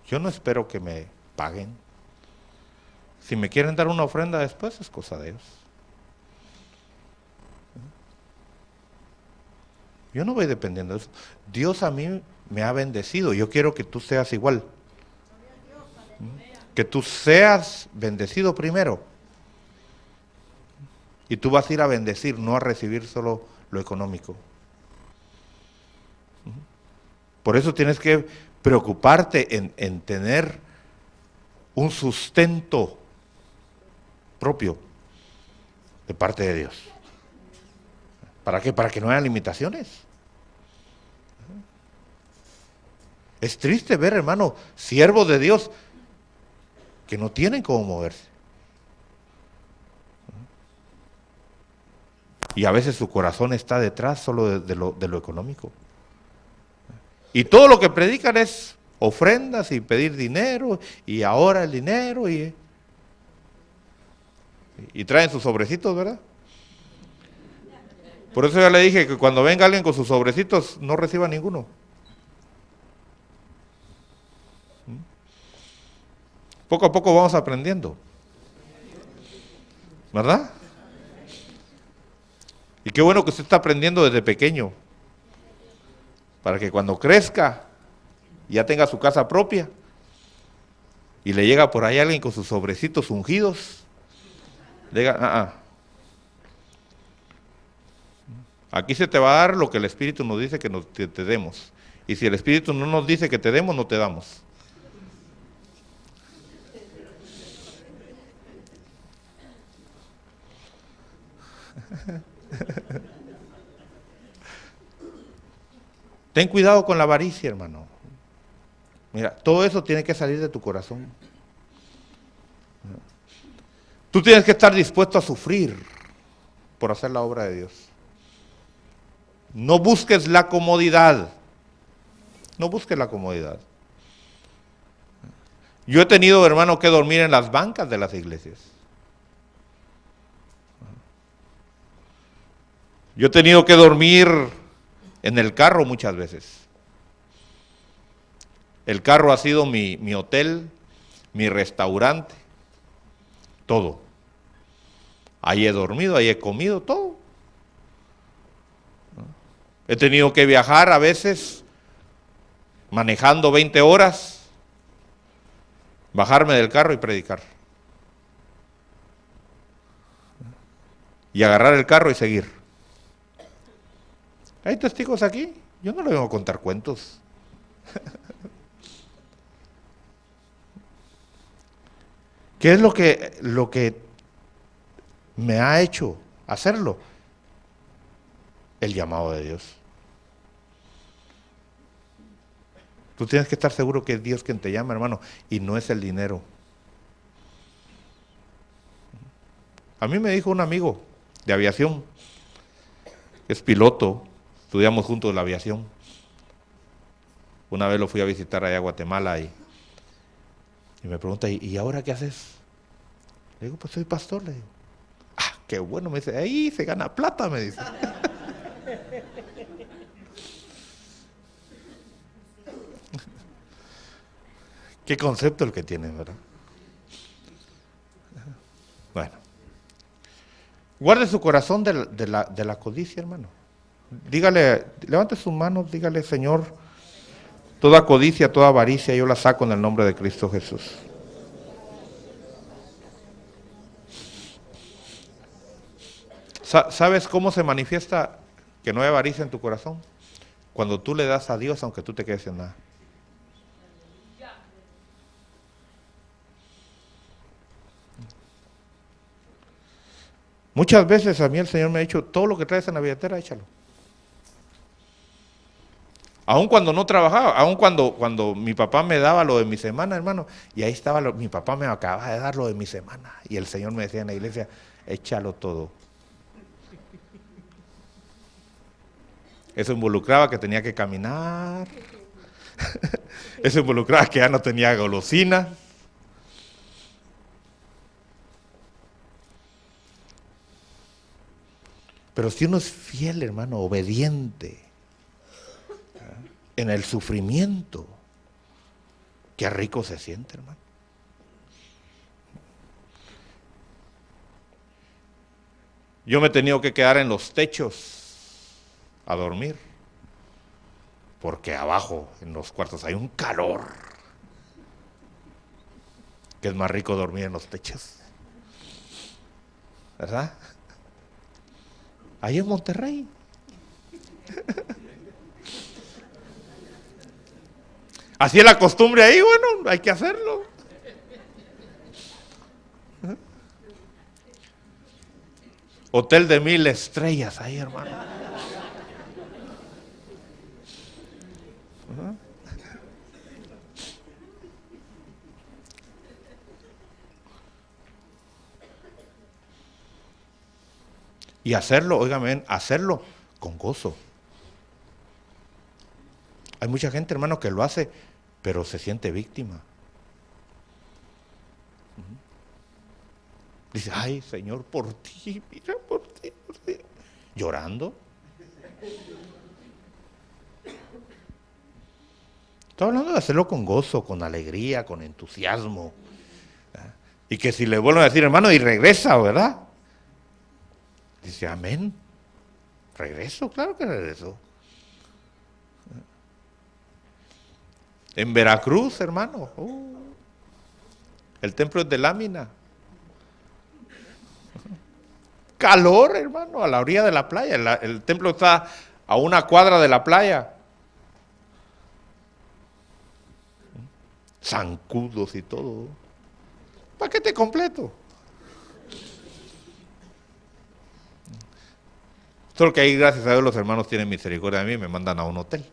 Yo no espero que me paguen. Si me quieren dar una ofrenda después, es cosa de ellos. Yo no voy dependiendo de eso. Dios a mí me ha bendecido. Yo quiero que tú seas igual. Que tú seas bendecido primero. Y tú vas a ir a bendecir, no a recibir solo lo económico. Por eso tienes que preocuparte en tener un sustento propio de parte de Dios. ¿Para qué? Para que no haya limitaciones. Es triste ver, hermano, siervos de Dios que no tienen cómo moverse. Y a veces su corazón está detrás solo de lo económico. Y todo lo que predican es ofrendas y pedir dinero, y ahora el dinero, y traen sus sobrecitos, ¿verdad? Por eso ya le dije que cuando venga alguien con sus sobrecitos, no reciba ninguno. Poco a poco vamos aprendiendo, ¿verdad? Y qué bueno que usted está aprendiendo desde pequeño, para que cuando crezca, ya tenga su casa propia, y le llega por ahí alguien con sus sobrecitos ungidos, le diga, aquí se te va a dar lo que el Espíritu nos dice que te demos. Y si el Espíritu no nos dice que te demos, no te damos. Ten cuidado con la avaricia, hermano. Mira, todo eso tiene que salir de tu corazón. Tú tienes que estar dispuesto a sufrir por hacer la obra de Dios. No busques la comodidad. No busques la comodidad. Yo he tenido, hermano, que dormir en las bancas de las iglesias. Yo he tenido que dormir en el carro muchas veces. El carro ha sido mi hotel, mi restaurante, todo. Ahí he dormido, ahí he comido, todo. He tenido que viajar a veces manejando 20 horas, bajarme del carro y predicar. Y agarrar el carro y seguir. ¿Hay testigos aquí? Yo no le vengo a contar cuentos. ¿Qué es lo que me ha hecho hacerlo? El llamado de Dios. Tú tienes que estar seguro que es Dios quien te llama, hermano, y no es el dinero. A mí me dijo un amigo de aviación, que es piloto, estudiamos juntos la aviación. Una vez lo fui a visitar allá a Guatemala y me pregunta, ¿y ahora qué haces? Le digo, pues soy pastor, le digo. Ah, qué bueno, me dice, ahí se gana plata, me dice. Qué concepto el que tienes, ¿verdad? Bueno. Guarde su corazón de la codicia, hermano. Dígale, levante sus manos, dígale, Señor, toda codicia, toda avaricia, yo la saco en el nombre de Cristo Jesús. ¿Sabes cómo se manifiesta que no hay avaricia en tu corazón? Cuando tú le das a Dios aunque tú te quedes sin nada. Muchas veces a mí el Señor me ha dicho, todo lo que traes en la billetera, échalo. Aun cuando no trabajaba, aun cuando mi papá me daba lo de mi semana, hermano, y ahí estaba, mi papá me acababa de dar lo de mi semana, y el Señor me decía en la iglesia, échalo todo. Eso involucraba que tenía que caminar, eso involucraba que ya no tenía golosinas. Pero si uno es fiel, hermano, obediente, en el sufrimiento, qué rico se siente, hermano. Yo me he tenido que quedar en los techos a dormir, porque abajo, en los cuartos, hay un calor, que es más rico dormir en los techos, ¿verdad? Ahí en Monterrey. Así es la costumbre ahí, bueno, hay que hacerlo. Hotel de 1000 estrellas ahí, hermano. Y hacerlo, óigame, hacerlo con gozo. Hay mucha gente, hermano, que lo hace, pero se siente víctima. Dice, ay, Señor, por ti, mira, por ti. Llorando. Estoy hablando de hacerlo con gozo, con alegría, con entusiasmo. Y que si le vuelven a decir, hermano, y regresa, ¿verdad? Dice, amén. Regreso, claro que regreso. En Veracruz, hermano, el templo es de lámina. Calor, hermano, a la orilla de la playa. El templo está a 1 cuadra de la playa. Zancudos y todo. Paquete completo. Solo que ahí, gracias a Dios, los hermanos tienen misericordia de mí y me mandan a un hotel.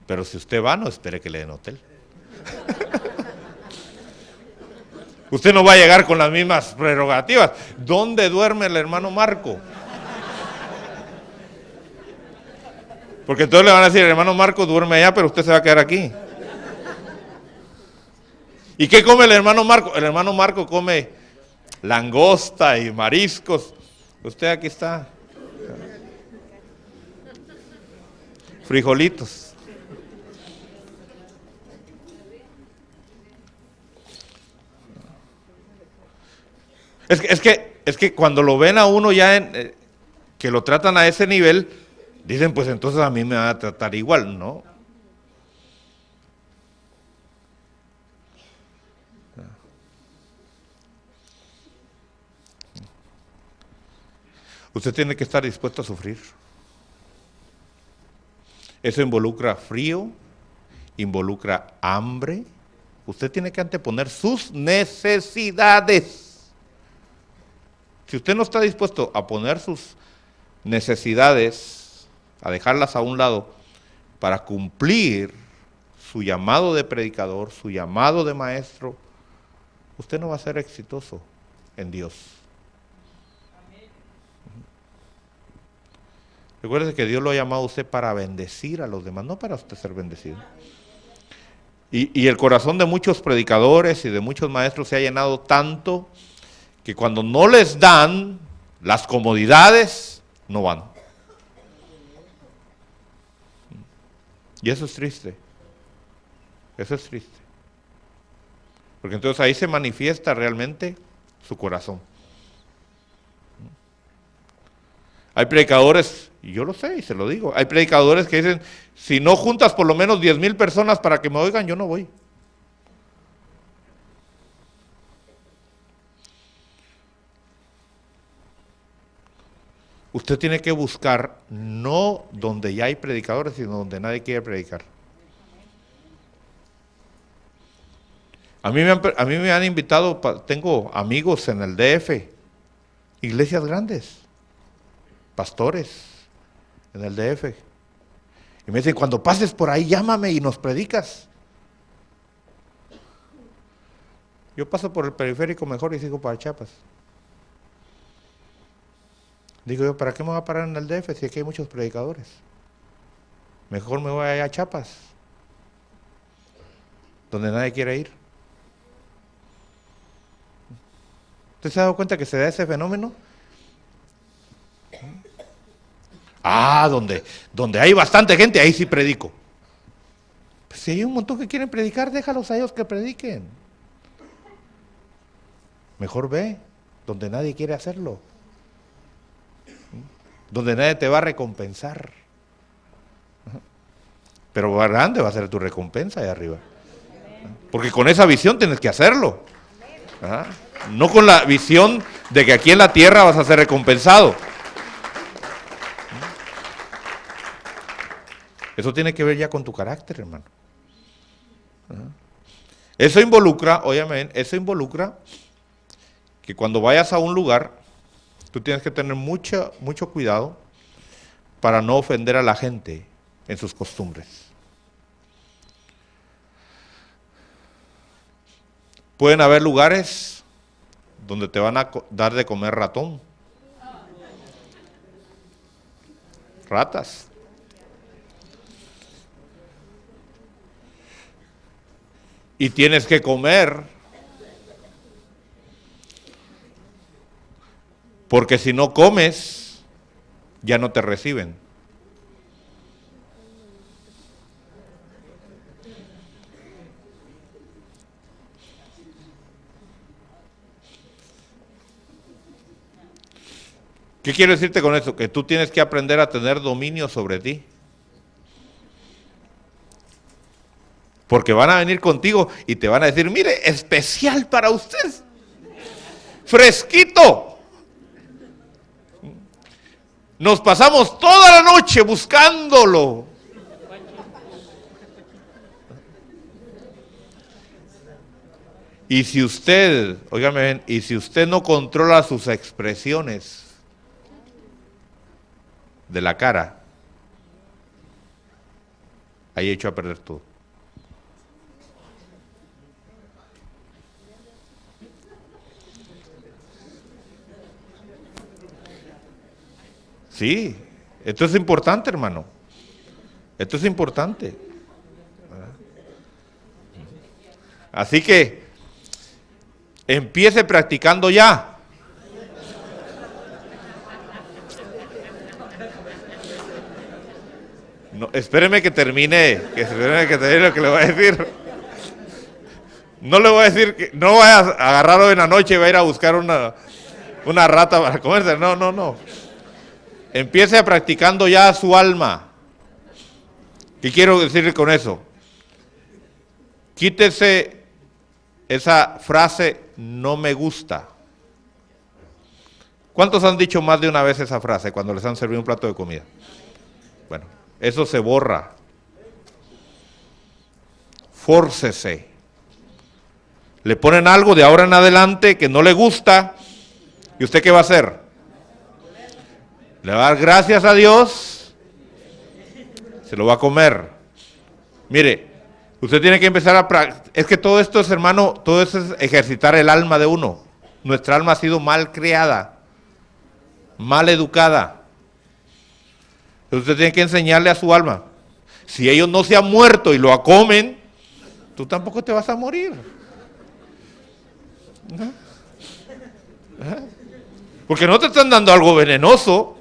Pero si usted va, no espere que le den hotel. Usted no va a llegar con las mismas prerrogativas. ¿Dónde duerme el hermano Marco? Porque entonces le van a decir, el hermano Marco duerme allá, pero usted se va a quedar aquí. ¿Y qué come el hermano Marco? El hermano Marco come langosta y mariscos. Usted aquí está. Frijolitos. Es que cuando lo ven a uno ya que lo tratan a ese nivel, dicen, pues entonces a mí me van a tratar igual, ¿no? Usted tiene que estar dispuesto a sufrir. Eso involucra frío, involucra hambre. Usted tiene que anteponer sus necesidades. Si usted no está dispuesto a poner sus necesidades, a dejarlas a un lado, para cumplir su llamado de predicador, su llamado de maestro, usted no va a ser exitoso en Dios. Recuerde que Dios lo ha llamado a usted para bendecir a los demás, no para usted ser bendecido. Y el corazón de muchos predicadores y de muchos maestros se ha llenado tanto que cuando no les dan las comodidades, no van. Y eso es triste. Eso es triste. Porque entonces ahí se manifiesta realmente su corazón. Hay predicadores, y yo lo sé y se lo digo, hay predicadores que dicen, si no juntas por lo menos 10,000 personas para que me oigan, yo no voy. Usted tiene que buscar no donde ya hay predicadores, sino donde nadie quiere predicar. A mí me han invitado, tengo amigos en el DF, iglesias grandes, pastores en el DF. Y me dicen, cuando pases por ahí, llámame y nos predicas. Yo paso por el periférico mejor y sigo para Chiapas. Digo yo, ¿para qué me voy a parar en el DF si aquí hay muchos predicadores? Mejor me voy allá a Chiapas, donde nadie quiere ir. ¿Usted se ha dado cuenta que se da ese fenómeno? Donde hay bastante gente, ahí sí predico. Pues si hay un montón que quieren predicar, déjalos a ellos que prediquen. Mejor ve donde nadie quiere hacerlo. Donde nadie te va a recompensar. Pero grande va a ser tu recompensa ahí arriba. Porque con esa visión tienes que hacerlo. No con la visión de que aquí en la tierra vas a ser recompensado. Eso tiene que ver ya con tu carácter, hermano. Eso involucra, óyeme, eso involucra que cuando vayas a un lugar, tú tienes que tener mucho cuidado para no ofender a la gente en sus costumbres. Pueden haber lugares donde te van a dar de comer ratón, ratas. Y tienes que comer, porque si no comes, ya no te reciben. ¿Qué quiero decirte con eso? Que tú tienes que aprender a tener dominio sobre ti. Porque van a venir contigo y te van a decir, mire, especial para usted, fresquito. Nos pasamos toda la noche buscándolo. Y si usted, óigame bien, y si usted no controla sus expresiones de la cara, ahí echó a perder todo. Sí, esto es importante, hermano. Esto es importante. Así que empiece practicando ya. No, espéreme que termine lo que le voy a decir. No le voy a decir que no vaya a agarrar hoy en la noche y va a ir a buscar una rata para comerse. No. Empiece practicando ya su alma. ¿Qué quiero decirle con eso? Quítese esa frase, no me gusta. ¿Cuántos han dicho más de una vez esa frase cuando les han servido un plato de comida? Bueno, eso se borra. Fórcese. Le ponen algo de ahora en adelante que no le gusta, ¿y usted qué va a hacer? Le va a dar gracias a Dios, se lo va a comer. Mire, usted tiene que empezar a practicar. Es que todo esto es, hermano, todo eso es ejercitar el alma de uno. Nuestra alma ha sido mal criada, mal educada. Usted tiene que enseñarle a su alma. Si ellos no se han muerto y lo comen, tú tampoco te vas a morir. ¿No? Porque no te están dando algo venenoso.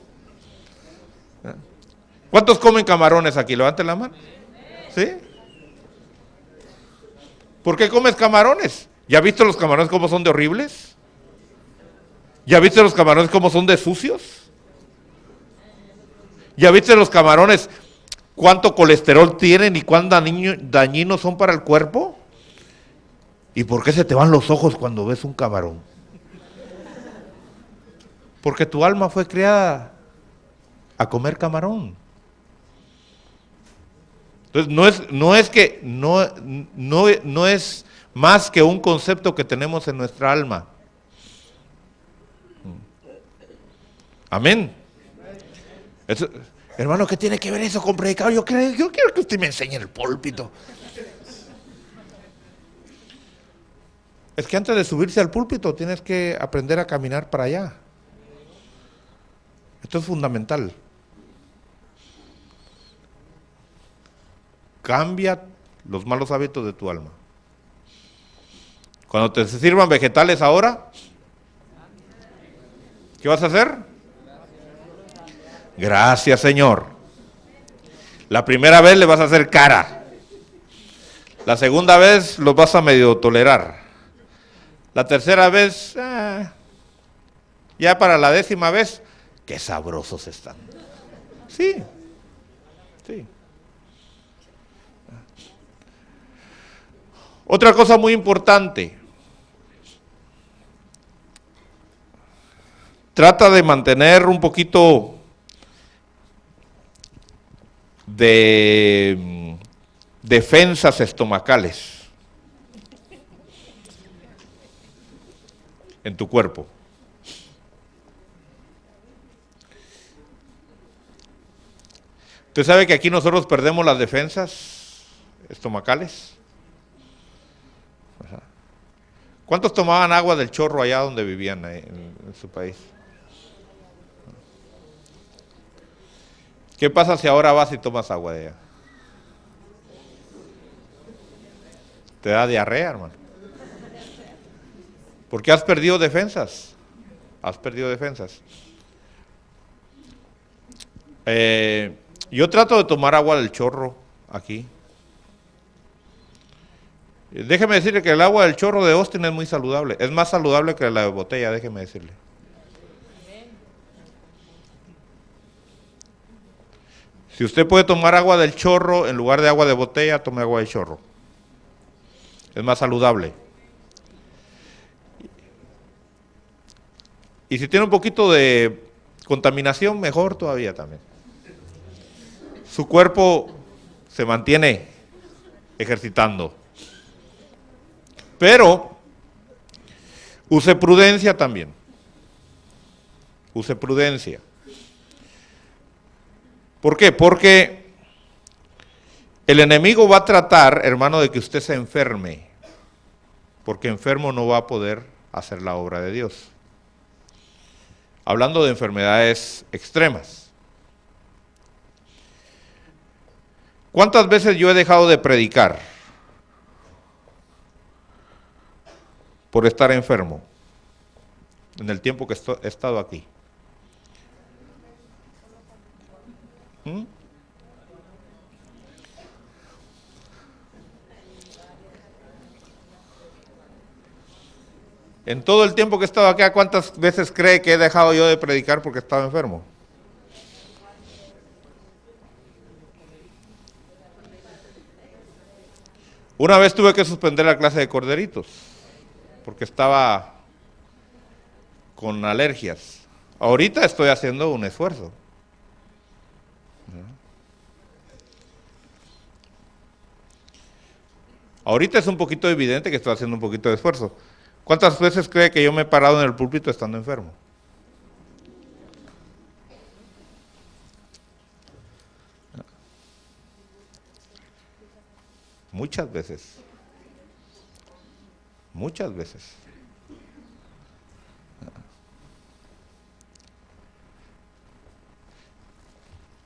¿Cuántos comen camarones aquí? Levanten la mano. ¿Sí? ¿Por qué comes camarones? ¿Ya viste los camarones cómo son de horribles? ¿Ya viste los camarones cómo son de sucios? ¿Ya viste los camarones cuánto colesterol tienen y cuán dañinos son para el cuerpo? ¿Y por qué se te van los ojos cuando ves un camarón? Porque tu alma fue creada a comer camarón. Entonces no es más que un concepto que tenemos en nuestra alma. Amén. Eso, hermano, ¿qué tiene que ver eso con predicar? Yo quiero que usted me enseñe el púlpito. Es que antes de subirse al púlpito tienes que aprender a caminar para allá. Esto es fundamental. Cambia los malos hábitos de tu alma. Cuando te sirvan vegetales ahora, ¿qué vas a hacer? Gracias, Señor. La primera vez le vas a hacer cara. La segunda vez los vas a medio tolerar. La tercera vez, ya para la 10ª vez, qué sabrosos están. Sí, sí. Otra cosa muy importante. Trata de mantener un poquito de defensas estomacales en tu cuerpo. ¿Usted sabe que aquí nosotros perdemos las defensas estomacales? ¿Cuántos tomaban agua del chorro allá donde vivían en su país? ¿Qué pasa si ahora vas y tomas agua de allá? Te da diarrea, hermano. Porque has perdido defensas. Has perdido defensas. Yo trato de tomar agua del chorro aquí. Déjeme decirle que el agua del chorro de Austin es muy saludable. Es más saludable que la de botella, déjeme decirle. Si usted puede tomar agua del chorro en lugar de agua de botella, tome agua del chorro. Es más saludable. Y si tiene un poquito de contaminación, mejor todavía también. Su cuerpo se mantiene ejercitando. Pero use prudencia también. Use prudencia. ¿Por qué? Porque el enemigo va a tratar, hermano, de que usted se enferme. Porque enfermo no va a poder hacer la obra de Dios. Hablando de enfermedades extremas. ¿Cuántas veces yo he dejado de predicar por estar enfermo en el tiempo que he estado aquí? En todo el tiempo que he estado acá, ¿cuántas veces cree que he dejado yo de predicar porque estaba enfermo? Una vez tuve que suspender la clase de corderitos porque estaba con alergias. Ahorita estoy haciendo un esfuerzo. Ahorita es un poquito evidente que estoy haciendo un poquito de esfuerzo. ¿Cuántas veces cree que yo me he parado en el púlpito estando enfermo? Muchas veces. Muchas veces.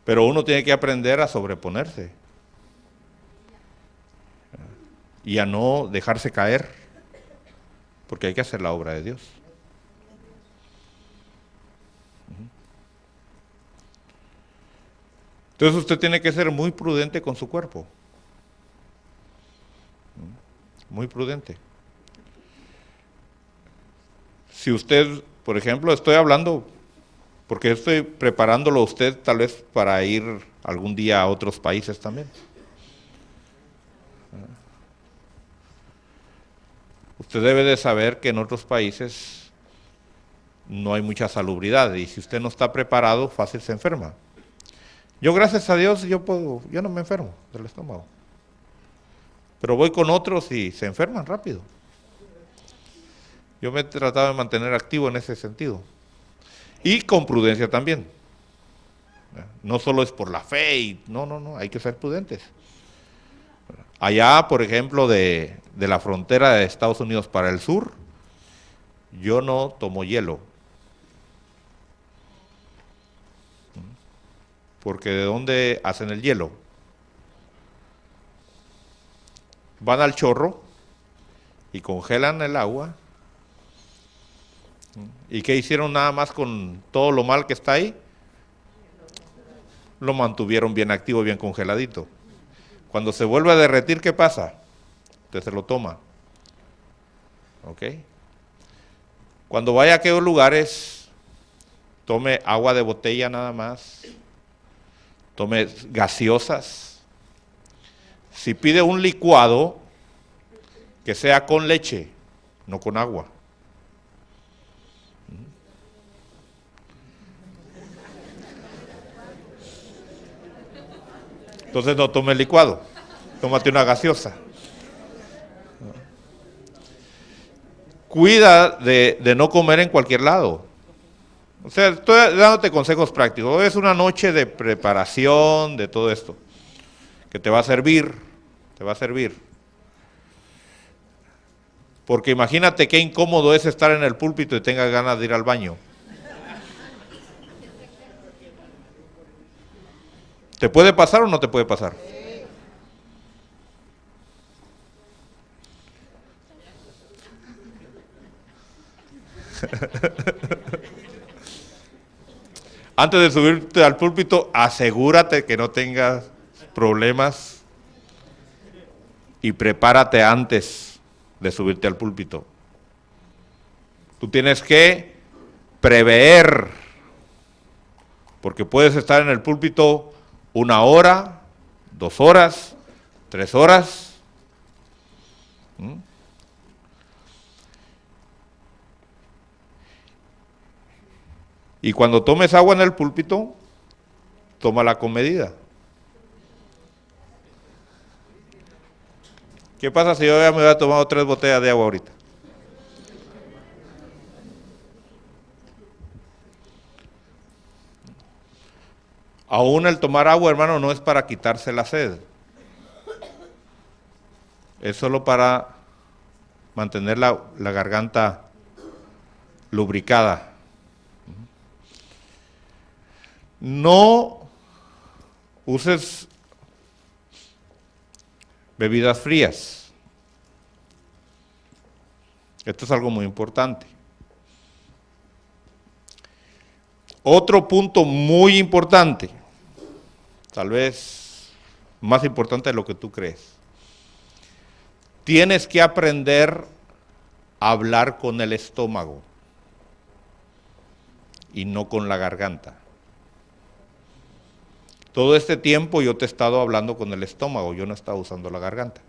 Pero uno tiene que aprender a sobreponerse y a no dejarse caer, porque hay que hacer la obra de Dios. Entonces usted tiene que ser muy prudente con su cuerpo. Muy prudente. Si usted, por ejemplo, estoy hablando, porque estoy preparándolo a usted tal vez para ir algún día a otros países también. Usted debe de saber que en otros países no hay mucha salubridad y si usted no está preparado, fácil se enferma. Yo, gracias a Dios, yo no me enfermo del estómago. Pero voy con otros y se enferman rápido. Yo me he tratado de mantener activo en ese sentido. Y con prudencia también. No solo es por la fe, no, hay que ser prudentes. Allá, por ejemplo, de la frontera de Estados Unidos para el sur, yo no tomo hielo. Porque ¿de dónde hacen el hielo? Van al chorro y congelan el agua. ¿Y qué hicieron nada más con todo lo mal que está ahí? Lo mantuvieron bien activo, bien congeladito. Cuando se vuelve a derretir, ¿qué pasa? Usted se lo toma. ¿Ok? Cuando vaya a aquellos lugares, tome agua de botella nada más. Tome gaseosas. Si pide un licuado, que sea con leche, no con agua. Entonces no tome licuado, tómate una gaseosa. Cuida de no comer en cualquier lado. O sea, estoy dándote consejos prácticos. Hoy es una noche de preparación de todo esto, que te va a servir, Porque imagínate qué incómodo es estar en el púlpito y tengas ganas de ir al baño. ¿Te puede pasar o no te puede pasar? Antes de subirte al púlpito, asegúrate que no tengas problemas y prepárate antes de subirte al púlpito. Tú tienes que prever, porque puedes estar en el púlpito 1 hora, 2 horas, 3 horas. Y cuando tomes agua en el púlpito, tómala con medida. ¿Qué pasa si yo ya me hubiera tomado 3 botellas de agua ahorita? Aún el tomar agua, hermano, no es para quitarse la sed. Es solo para mantener la garganta lubricada. No uses bebidas frías. Esto es algo muy importante. Otro punto muy importante, tal vez más importante de lo que tú crees. Tienes que aprender a hablar con el estómago y no con la garganta. Todo este tiempo yo te he estado hablando con el estómago, yo no he estado usando la garganta.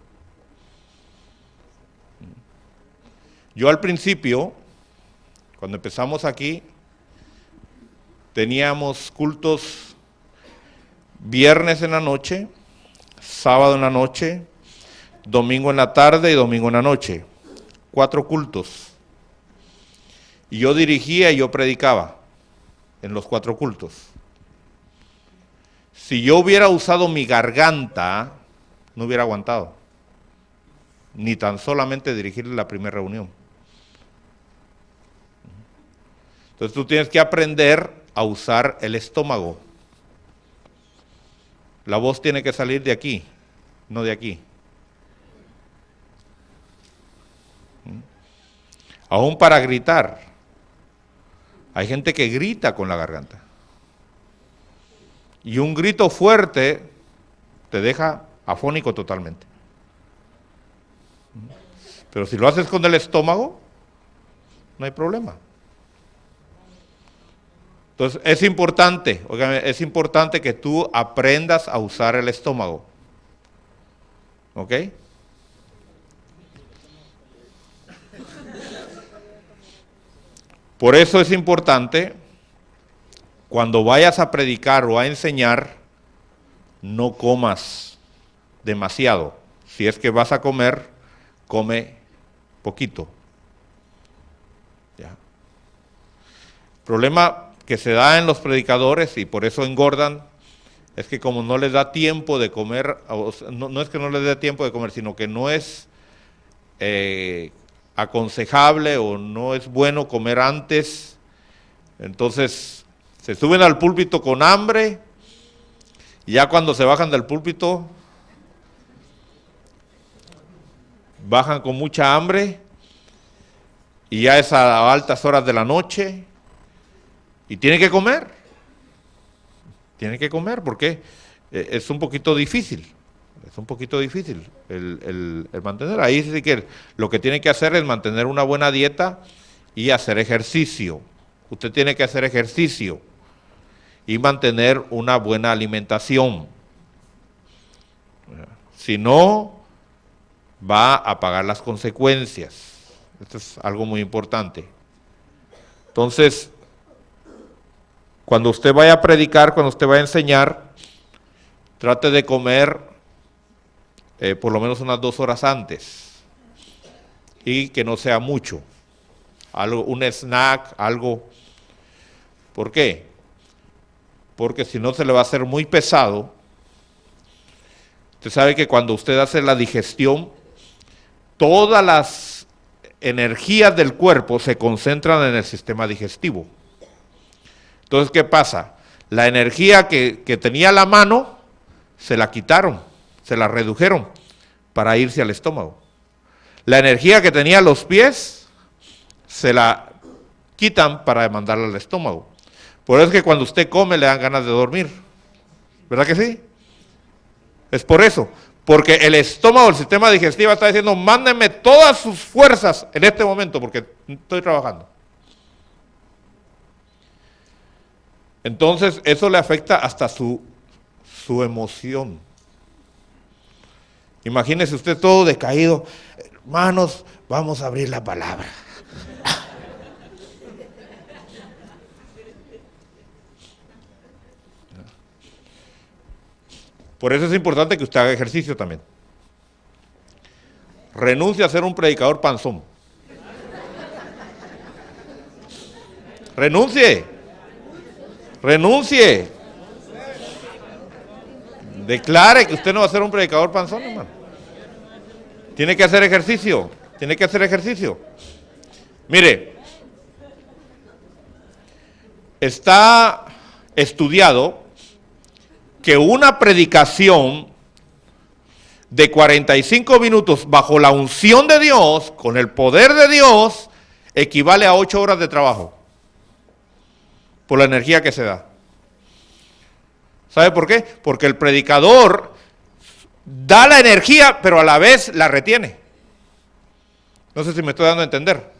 Yo al principio, cuando empezamos aquí, teníamos cultos viernes en la noche, sábado en la noche, domingo en la tarde y domingo en la noche. 4 cultos. Y yo dirigía y yo predicaba en los 4 cultos. Si yo hubiera usado mi garganta, no hubiera aguantado. Ni tan solamente dirigir la primera reunión. Entonces tú tienes que aprender a usar el estómago. La voz tiene que salir de aquí, no de aquí. Aún para gritar. Hay gente que grita con la garganta. Y un grito fuerte te deja afónico totalmente. Pero si lo haces con el estómago, no hay problema. Entonces es importante, óigame, es importante que tú aprendas a usar el estómago. ¿Ok? Por eso es importante, cuando vayas a predicar o a enseñar, no comas demasiado, si es que vas a comer, come poquito. ¿Ya? Problema que se da en los predicadores y por eso engordan, es que como no les da tiempo de comer, no es que no les dé tiempo de comer, sino que no es aconsejable o no es bueno comer antes, entonces se suben al púlpito con hambre y ya cuando se bajan del púlpito bajan con mucha hambre y ya es a altas horas de la noche y tienen que comer. Tienen que comer porque es un poquito difícil. Es un poquito difícil el mantener. Ahí sí que lo que tiene que hacer es mantener una buena dieta y hacer ejercicio. Usted tiene que hacer ejercicio y mantener una buena alimentación. Si no, va a pagar las consecuencias. Esto es algo muy importante. Entonces, cuando usted vaya a predicar, cuando usted vaya a enseñar, trate de comer por lo menos unas 2 horas antes y que no sea mucho. Algo, un snack, algo. ¿Por qué? Porque si no se le va a hacer muy pesado. Usted sabe que cuando usted hace la digestión, todas las energías del cuerpo se concentran en el sistema digestivo. Entonces, ¿qué pasa? La energía que tenía la mano, se la quitaron, se la redujeron para irse al estómago. La energía que tenía los pies, se la quitan para mandarla al estómago. Por eso es que cuando usted come le dan ganas de dormir. ¿Verdad que sí? Es por eso. Porque el estómago, el sistema digestivo está diciendo, mándenme todas sus fuerzas en este momento porque estoy trabajando. Entonces, eso le afecta hasta su emoción. Imagínese usted todo decaído. Hermanos, vamos a abrir la palabra. Por eso es importante que usted haga ejercicio también. Renuncie a ser un predicador panzón. Renuncie. Renuncie. Declare que usted no va a ser un predicador panzón, hermano. Tiene que hacer ejercicio. Tiene que hacer ejercicio. Mire, está estudiado que una predicación de 45 minutos bajo la unción de Dios, con el poder de Dios, equivale a 8 horas de trabajo, por la energía que se da. ¿Sabe por qué? Porque el predicador da la energía, pero a la vez la retiene. No sé si me estoy dando a entender.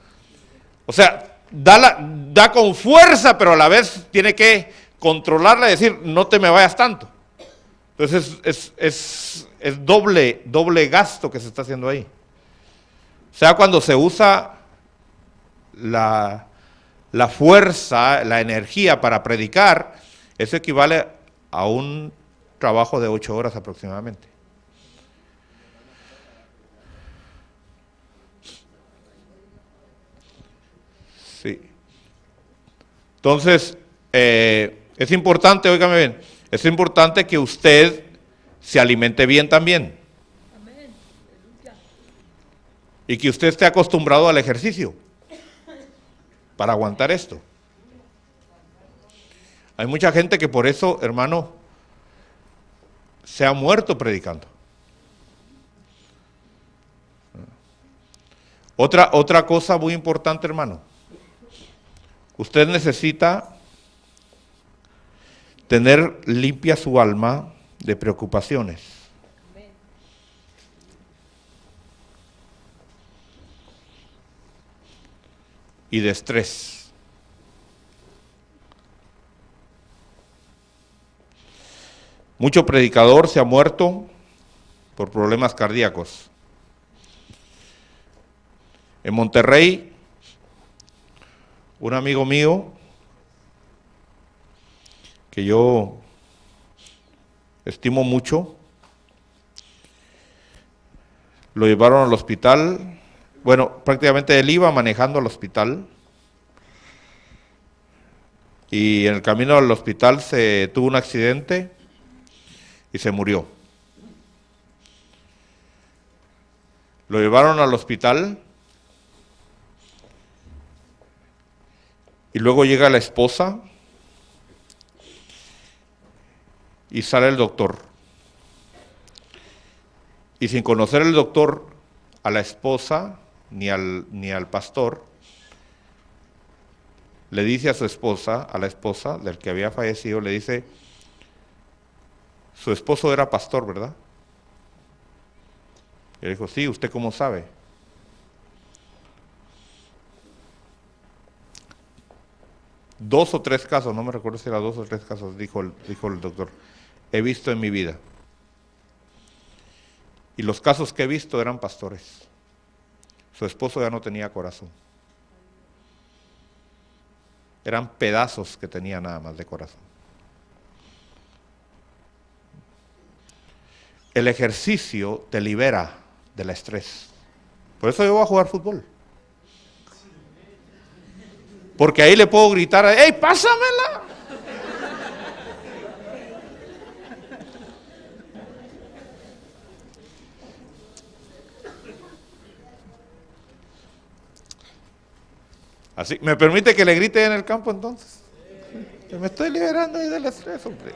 O sea, da con fuerza, pero a la vez tiene que controlarla y decir, no te me vayas tanto. Entonces es doble gasto que se está haciendo ahí. O sea, cuando se usa la fuerza, la energía para predicar, eso equivale a un trabajo de 8 horas aproximadamente. Sí. Entonces, es importante, óigame bien, es importante que usted se alimente bien también. Amén. Y que usted esté acostumbrado al ejercicio para aguantar esto. Hay mucha gente que por eso, hermano, se ha muerto predicando. Otra cosa muy importante, hermano. Usted necesita tener limpia su alma de preocupaciones. Y de estrés. Mucho predicador se ha muerto por problemas cardíacos. En Monterrey, un amigo mío, que yo estimo mucho, Lo llevaron al hospital. Bueno, prácticamente él iba manejando al hospital. Y en el camino al hospital se tuvo un accidente y se murió. Lo llevaron al hospital y luego llega la esposa y sale el doctor. Y sin conocer el doctor a la esposa ni al pastor, le dice a su esposa, a la esposa del que había fallecido, le dice, su esposo era pastor, ¿verdad? Y le dijo, sí, ¿usted cómo sabe? Dos o tres casos, no me recuerdo si eran 2 o 3 casos, dijo el doctor, he visto en mi vida. Y los casos que he visto eran pastores. Su esposo ya no tenía corazón. Eran pedazos que tenía nada más de corazón. El ejercicio te libera del estrés. Por eso yo voy a jugar fútbol. Porque ahí le puedo gritar, ¡ey, pásamela! Así, ¿me permite que le grite en el campo entonces? Me estoy liberando ahí del estrés, hombre.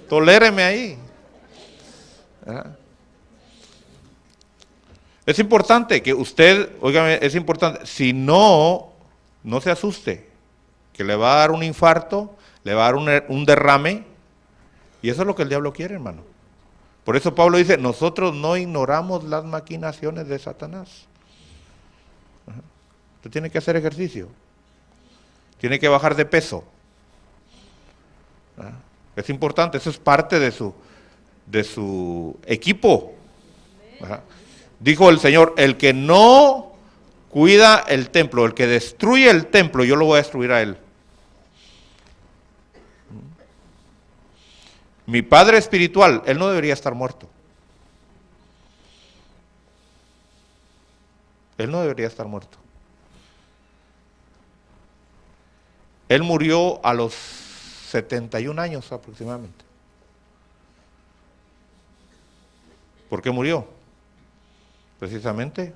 Toléreme ahí. ¿Verdad? Es importante que usted, óigame, es importante, si no se asuste, que le va a dar un infarto, le va a dar un derrame, y eso es lo que el diablo quiere, hermano. Por eso Pablo dice, nosotros no ignoramos las maquinaciones de Satanás. Usted tiene que hacer ejercicio, tiene que bajar de peso. Es importante, eso es parte de su equipo. Dijo el Señor, el que no cuida el templo, el que destruye el templo, yo lo voy a destruir a él. Mi padre espiritual, él no debería estar muerto. Él no debería estar muerto. Él murió a los 71 años aproximadamente. ¿Por qué murió? Precisamente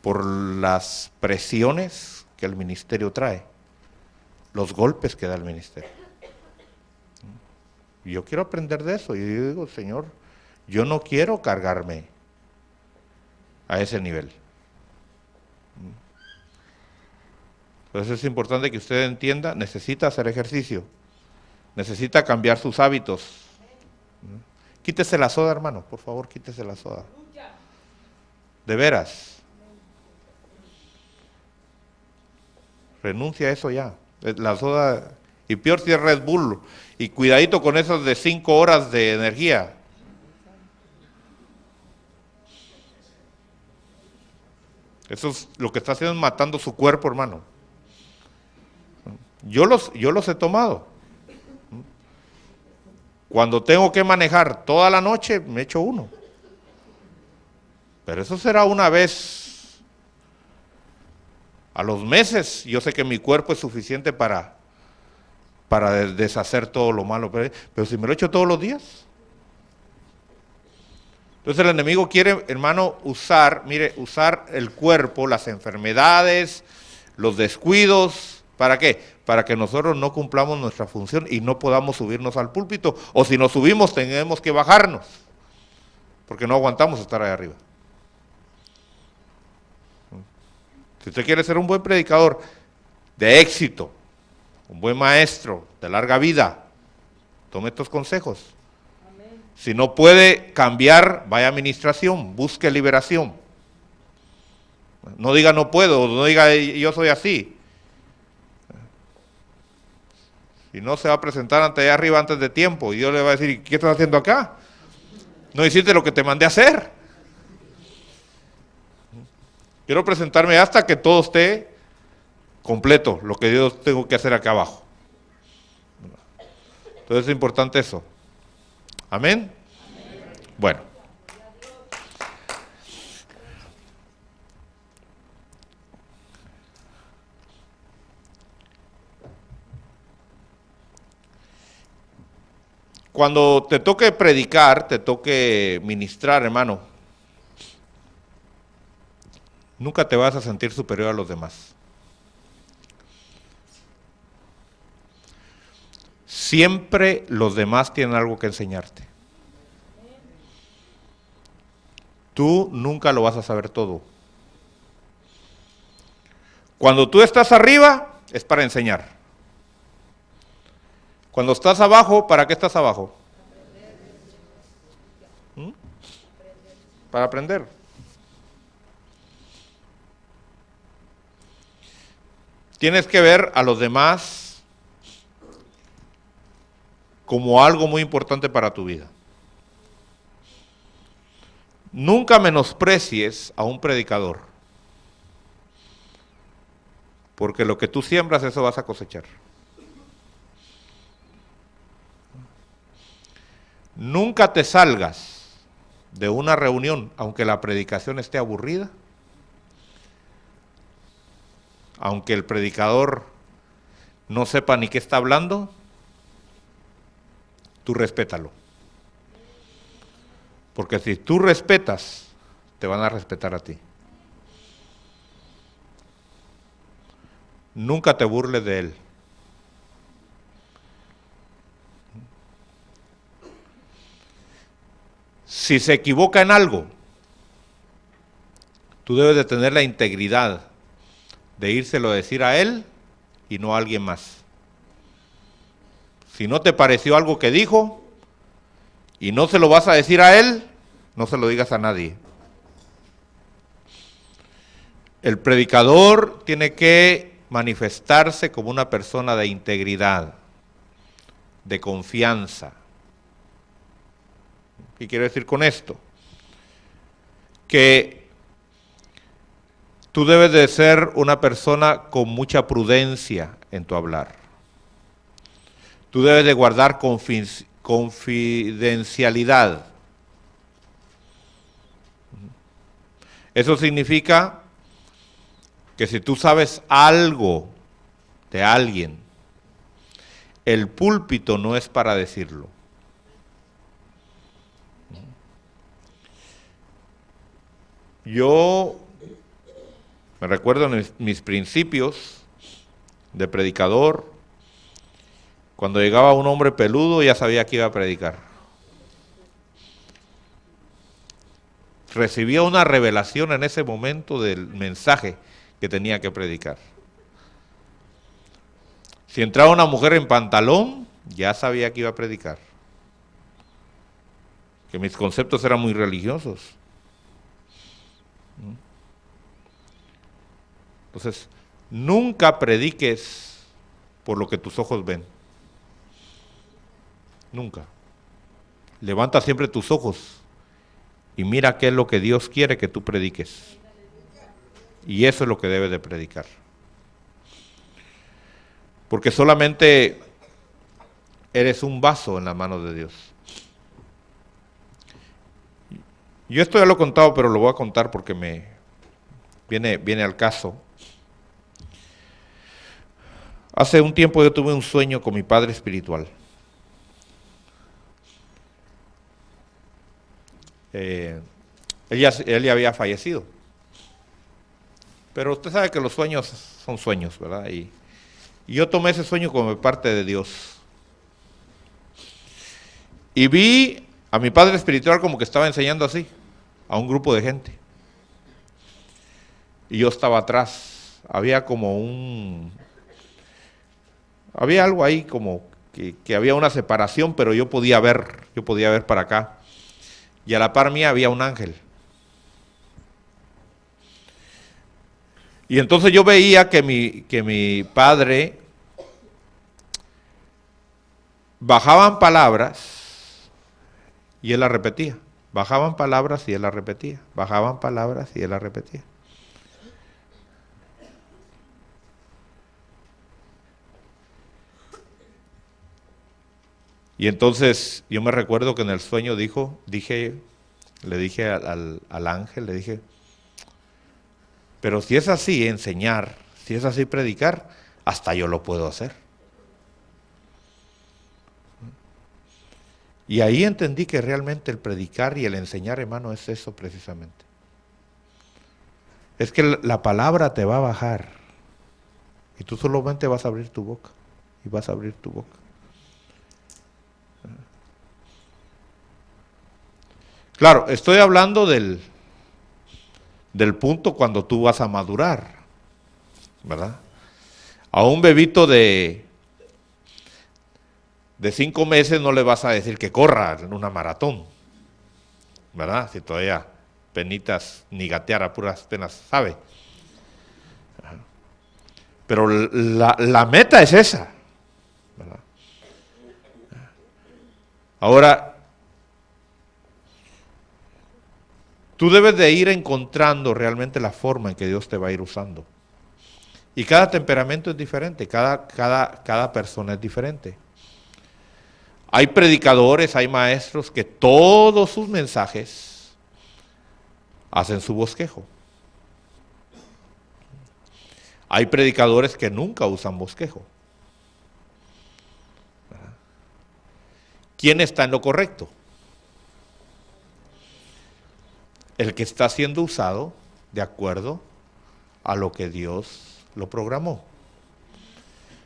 por las presiones que el ministerio trae, los golpes que da el ministerio. Y yo quiero aprender de eso, y yo digo, Señor, yo no quiero cargarme a ese nivel. Entonces es importante que usted entienda, necesita hacer ejercicio, necesita cambiar sus hábitos. Quítese la soda, hermano, por favor, quítese la soda. De veras. Renuncia a eso ya. La soda, y peor si es Red Bull. Y cuidadito con esos de 5 horas de energía. Eso es lo que está haciendo, es matando su cuerpo, hermano. Yo los he tomado. Cuando tengo que manejar toda la noche, me echo uno. Pero eso será una vez a los meses. Yo sé que mi cuerpo es suficiente para deshacer todo lo malo. Pero si me lo echo todos los días. Entonces el enemigo quiere, hermano, usar el cuerpo, las enfermedades, los descuidos. ¿Para qué? Para que nosotros no cumplamos nuestra función y no podamos subirnos al púlpito. O si nos subimos, tenemos que bajarnos. Porque no aguantamos estar ahí arriba. Si usted quiere ser un buen predicador de éxito, un buen maestro de larga vida, tome estos consejos. Amén. Si no puede cambiar, vaya a administración, busque liberación. No diga no puedo, no diga yo soy así. Si no, se va a presentar ante allá arriba antes de tiempo y Dios le va a decir, ¿qué estás haciendo acá? No hiciste lo que te mandé a hacer. Quiero presentarme hasta que todo esté completo, lo que Dios tengo que hacer acá abajo. Entonces es importante eso. Amén. Bueno. Cuando te toque predicar, te toque ministrar, hermano, nunca te vas a sentir superior a los demás. Siempre los demás tienen algo que enseñarte. Tú nunca lo vas a saber todo. Cuando tú estás arriba, es para enseñar. Cuando estás abajo, ¿para qué estás abajo? Para aprender. Tienes que ver a los demás como algo muy importante para tu vida. Nunca menosprecies a un predicador, porque lo que tú siembras, eso vas a cosechar. Nunca te salgas de una reunión, aunque la predicación esté aburrida, aunque el predicador no sepa ni qué está hablando, tú respétalo. Porque si tú respetas, te van a respetar a ti. Nunca te burles de él. Si se equivoca en algo, tú debes de tener la integridad de írselo a decir a él y no a alguien más. Si no te pareció algo que dijo y no se lo vas a decir a él, no se lo digas a nadie. El predicador tiene que manifestarse como una persona de integridad, de confianza. ¿Qué quiero decir con esto? Que tú debes de ser una persona con mucha prudencia en tu hablar. Tú debes de guardar confidencialidad. Eso significa que si tú sabes algo de alguien, el púlpito no es para decirlo. Yo me recuerdo en mis principios de predicador, cuando llegaba un hombre peludo ya sabía que iba a predicar. Recibía una revelación en ese momento del mensaje que tenía que predicar. Si entraba una mujer en pantalón, ya sabía que iba a predicar. Que mis conceptos eran muy religiosos. Entonces, nunca prediques por lo que tus ojos ven. Nunca. Levanta siempre tus ojos y mira qué es lo que Dios quiere que tú prediques. Y eso es lo que debes de predicar. Porque solamente eres un vaso en las manos de Dios. Yo esto ya lo he contado, pero lo voy a contar porque me viene al caso. Hace un tiempo yo tuve un sueño con mi padre espiritual. Él ya había fallecido. Pero usted sabe que los sueños son sueños, ¿verdad? Y yo tomé ese sueño como parte de Dios. Y vi a mi padre espiritual como que estaba enseñando así, a un grupo de gente. Y yo estaba atrás. Había algo ahí como que había una separación, pero yo podía ver para acá. Y a la par mía había un ángel. Y entonces yo veía que mi padre bajaban palabras y él las repetía. Bajaban palabras y él las repetía. Bajaban palabras y él las repetía. Y entonces yo me recuerdo que en el sueño le dije al ángel, le dije, pero si es así enseñar, si es así predicar, hasta yo lo puedo hacer. Y ahí entendí que realmente el predicar y el enseñar, hermano, es eso precisamente. Es que la palabra te va a bajar y tú solamente vas a abrir tu boca y vas a abrir tu boca. Claro, estoy hablando del punto cuando tú vas a madurar, ¿verdad? A un bebito de 5 meses no le vas a decir que corra en una maratón, ¿verdad? Si todavía penitas ni gatear a puras penas sabe. Pero la meta es esa, ¿verdad? Ahora, tú debes de ir encontrando realmente la forma en que Dios te va a ir usando. Y cada temperamento es diferente, cada persona es diferente. Hay predicadores, hay maestros que todos sus mensajes hacen su bosquejo. Hay predicadores que nunca usan bosquejo. ¿Quién está en lo correcto? El que está siendo usado de acuerdo a lo que Dios lo programó.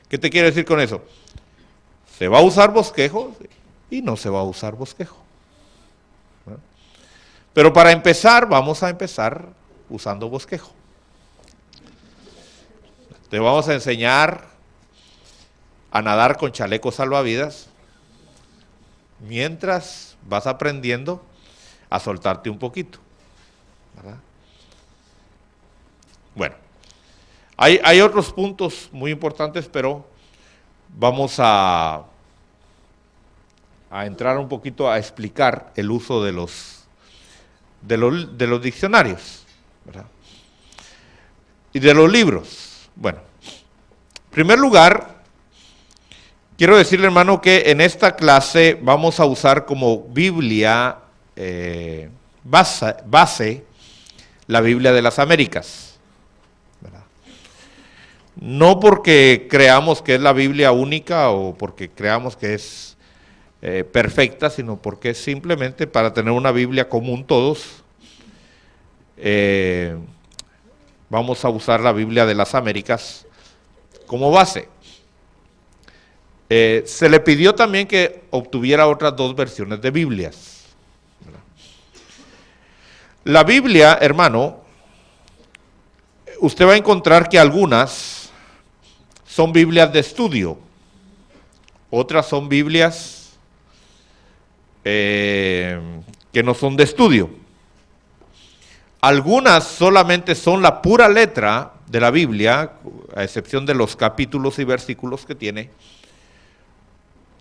¿Qué te quiero decir con eso? Se va a usar bosquejo y no se va a usar bosquejo. Pero para empezar, vamos a empezar usando bosquejo. Te vamos a enseñar a nadar con chalecos salvavidas mientras vas aprendiendo a soltarte un poquito, ¿verdad? Bueno, hay otros puntos muy importantes, pero vamos a entrar un poquito a explicar el uso de los diccionarios, ¿verdad? Y de los libros. Bueno, en primer lugar, quiero decirle, hermano, que en esta clase vamos a usar como Biblia base la Biblia de las Américas, ¿verdad? No porque creamos que es la Biblia única o porque creamos que es perfecta, sino porque es simplemente para tener una Biblia común todos. Vamos a usar la Biblia de las Américas como base. Se le pidió también que obtuviera otras 2 versiones de Biblias, ¿verdad? La Biblia, hermano, usted va a encontrar que algunas son Biblias de estudio, otras son Biblias que no son de estudio. Algunas solamente son la pura letra de la Biblia, a excepción de los capítulos y versículos que tiene,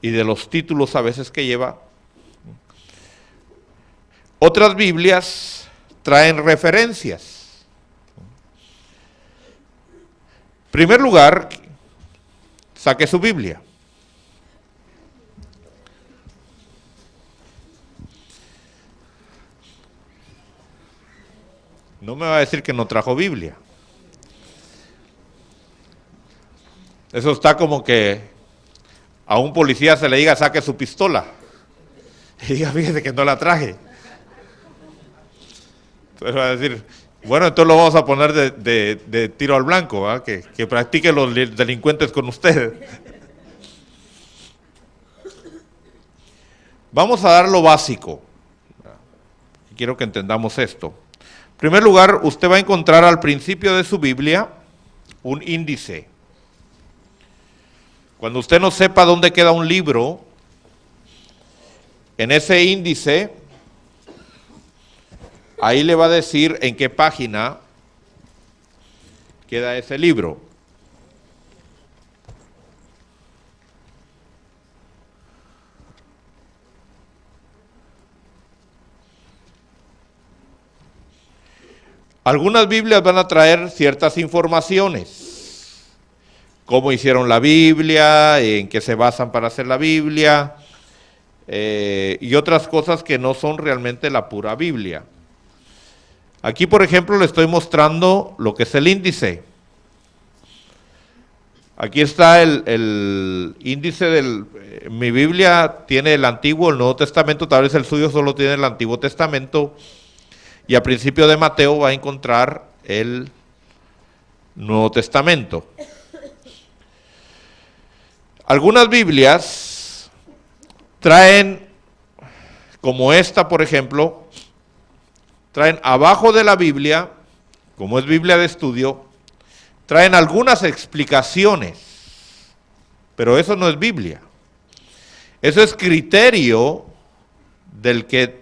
y de los títulos a veces que lleva. Otras Biblias traen referencias. En primer lugar, saque su Biblia. No me va a decir que no trajo Biblia. Eso está como que a un policía se le diga saque su pistola. Y diga, fíjese que no la traje. Entonces va a decir, bueno, entonces lo vamos a poner de tiro al blanco, ¿verdad? Que practiquen los delincuentes con ustedes. Vamos a dar lo básico. Quiero que entendamos esto. En primer lugar, usted va a encontrar al principio de su Biblia un índice. Cuando usted no sepa dónde queda un libro, en ese índice, ahí le va a decir en qué página queda ese libro. Algunas Biblias van a traer ciertas informaciones, cómo hicieron la Biblia, en qué se basan para hacer la Biblia, y otras cosas que no son realmente la pura Biblia. Aquí, por ejemplo, le estoy mostrando lo que es el índice. Aquí está el índice del... mi Biblia tiene el Antiguo, el Nuevo Testamento, tal vez el suyo solo tiene el Antiguo Testamento, y al principio de Mateo va a encontrar el Nuevo Testamento. Algunas Biblias traen, como esta por ejemplo, traen abajo de la Biblia, como es Biblia de estudio, traen algunas explicaciones, pero eso no es Biblia. Eso es criterio del que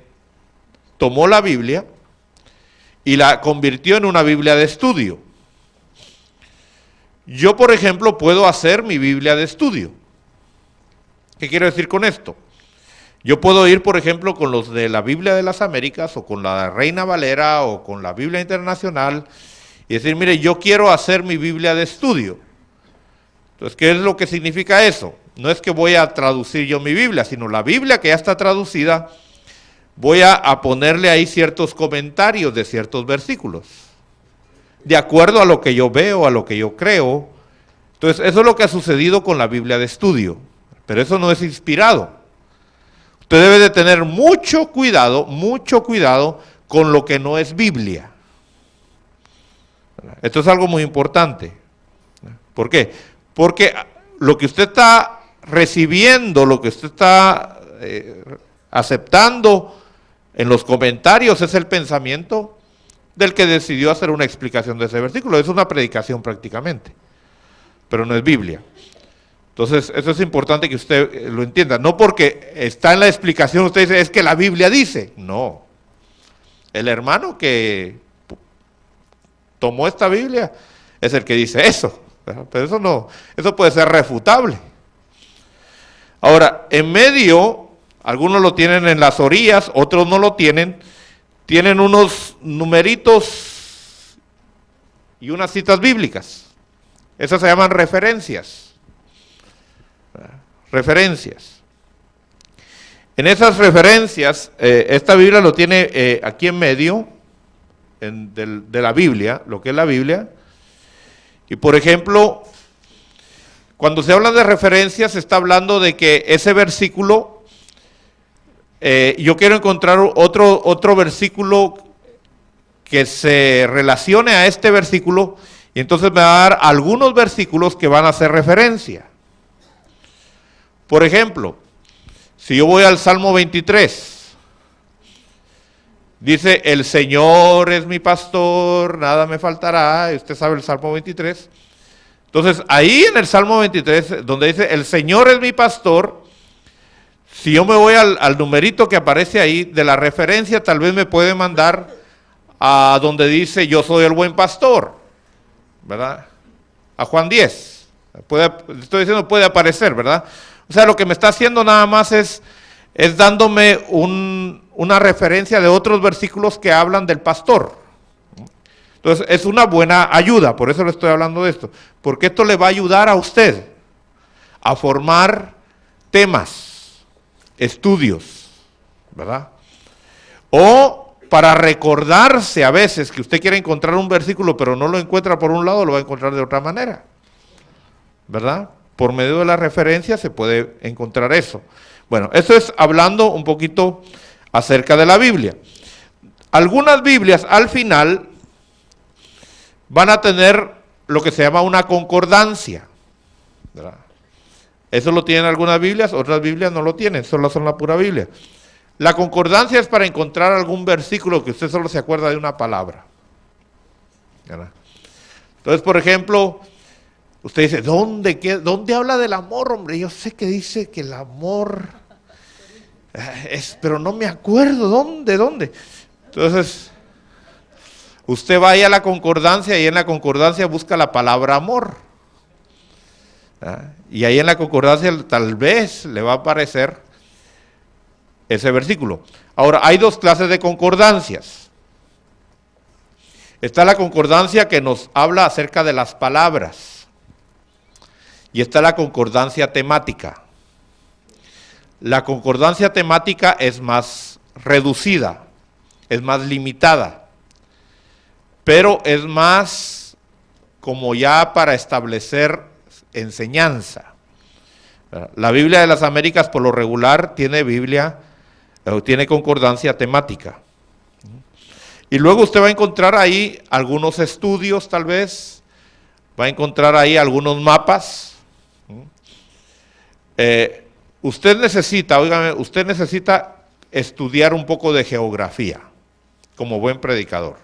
tomó la Biblia y la convirtió en una Biblia de estudio. Yo, por ejemplo, puedo hacer mi Biblia de estudio. ¿Qué quiero decir con esto? Yo puedo ir, por ejemplo, con los de la Biblia de las Américas o con la Reina Valera o con la Biblia Internacional y decir, mire, yo quiero hacer mi Biblia de estudio. Entonces, ¿qué es lo que significa eso? No es que voy a traducir yo mi Biblia, sino la Biblia que ya está traducida, voy a ponerle ahí ciertos comentarios de ciertos versículos, de acuerdo a lo que yo veo, a lo que yo creo. Entonces, eso es lo que ha sucedido con la Biblia de estudio, pero eso no es inspirado. Usted debe de tener mucho cuidado con lo que no es Biblia. Esto es algo muy importante. ¿Por qué? Porque lo que usted está recibiendo, lo que usted está aceptando en los comentarios es el pensamiento del que decidió hacer una explicación de ese versículo. Es una predicación prácticamente, pero no es Biblia. Entonces, eso es importante que usted lo entienda. No porque está en la explicación, usted dice, es que la Biblia dice. No. El hermano que tomó esta Biblia es el que dice eso. Pero eso no, eso puede ser refutable. Ahora, en medio, algunos lo tienen en las orillas, otros no lo tienen unos numeritos y unas citas bíblicas. Esas se llaman referencias. Referencias. En esas referencias, esta Biblia lo tiene aquí en medio de la Biblia, lo que es la Biblia. Y por ejemplo, cuando se habla de referencias, se está hablando de que ese versículo, yo quiero encontrar otro versículo que se relacione a este versículo, y entonces me va a dar algunos versículos que van a hacer referencia. Por ejemplo, si yo voy al Salmo 23, dice, el Señor es mi pastor, nada me faltará, usted sabe el Salmo 23. Entonces, ahí en el Salmo 23, donde dice, el Señor es mi pastor, si yo me voy al numerito que aparece ahí de la referencia, tal vez me puede mandar a donde dice, yo soy el buen pastor, ¿verdad? A Juan 10. Estoy diciendo, puede aparecer, ¿verdad? O sea, lo que me está haciendo nada más es dándome una referencia de otros versículos que hablan del pastor. Entonces, es una buena ayuda, por eso le estoy hablando de esto. Porque esto le va a ayudar a usted a formar temas, estudios, ¿verdad? O para recordarse a veces que usted quiere encontrar un versículo, pero no lo encuentra por un lado, lo va a encontrar de otra manera, ¿verdad? Por medio de la referencia se puede encontrar eso. Bueno, eso es hablando un poquito acerca de la Biblia. Algunas Biblias al final van a tener lo que se llama una concordancia, ¿verdad? Eso lo tienen algunas Biblias, otras Biblias no lo tienen, solo son la pura Biblia. La concordancia es para encontrar algún versículo que usted solo se acuerda de una palabra, ¿verdad? Entonces, por ejemplo, usted dice, ¿dónde habla del amor, hombre? Yo sé que dice que el amor pero no me acuerdo, ¿dónde? Entonces, usted vaya a la concordancia y en la concordancia busca la palabra amor. Y ahí en la concordancia tal vez le va a aparecer ese versículo. Ahora, hay dos clases de concordancias. Está la concordancia que nos habla acerca de las palabras. Y está la concordancia temática. La concordancia temática es más reducida, es más limitada, pero es más como ya para establecer enseñanza. La Biblia de las Américas por lo regular tiene tiene concordancia temática. Y luego usted va a encontrar ahí algunos estudios tal vez, va a encontrar ahí algunos mapas. Usted necesita estudiar un poco de geografía como buen predicador.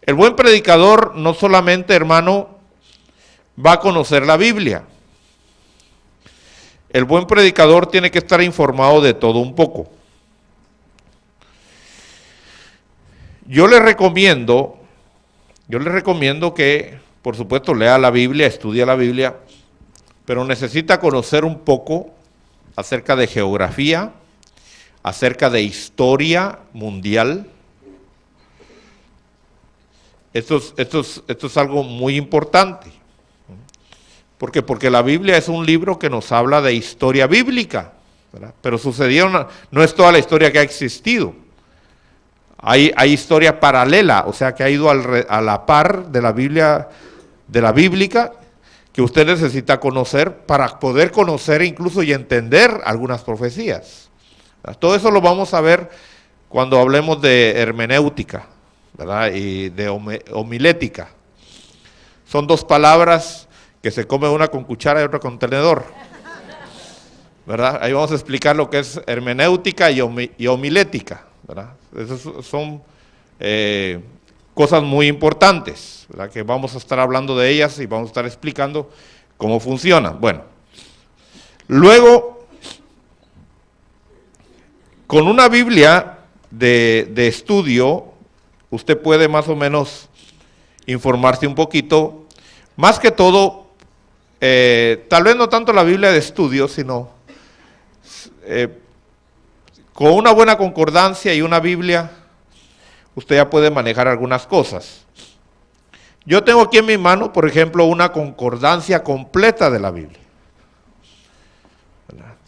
El buen predicador no solamente, hermano, va a conocer la Biblia. El buen predicador tiene que estar informado de todo un poco. Yo le recomiendo que, por supuesto, lea la Biblia, estudie la Biblia, pero necesita conocer un poco acerca de geografía, acerca de historia mundial. Esto es algo muy importante. ¿Por qué? Porque la Biblia es un libro que nos habla de historia bíblica, ¿verdad? Pero no es toda la historia que ha existido. Hay historia paralela, o sea que ha ido a la par de la Biblia, de la bíblica, que usted necesita conocer para poder conocer incluso y entender algunas profecías. Todo eso lo vamos a ver cuando hablemos de hermenéutica, ¿verdad? Y de homilética. Son dos palabras que se come una con cuchara y otra con tenedor, ¿verdad? Ahí vamos a explicar lo que es hermenéutica y homilética, ¿verdad? Esas son cosas muy importantes, ¿verdad? Que vamos a estar hablando de ellas y vamos a estar explicando cómo funcionan. Bueno, luego, con una Biblia de estudio, usted puede más o menos informarse un poquito, más que todo, tal vez no tanto la Biblia de estudio, sino con una buena concordancia y una Biblia, usted ya puede manejar algunas cosas. Yo tengo aquí en mi mano, por ejemplo, una concordancia completa de la Biblia.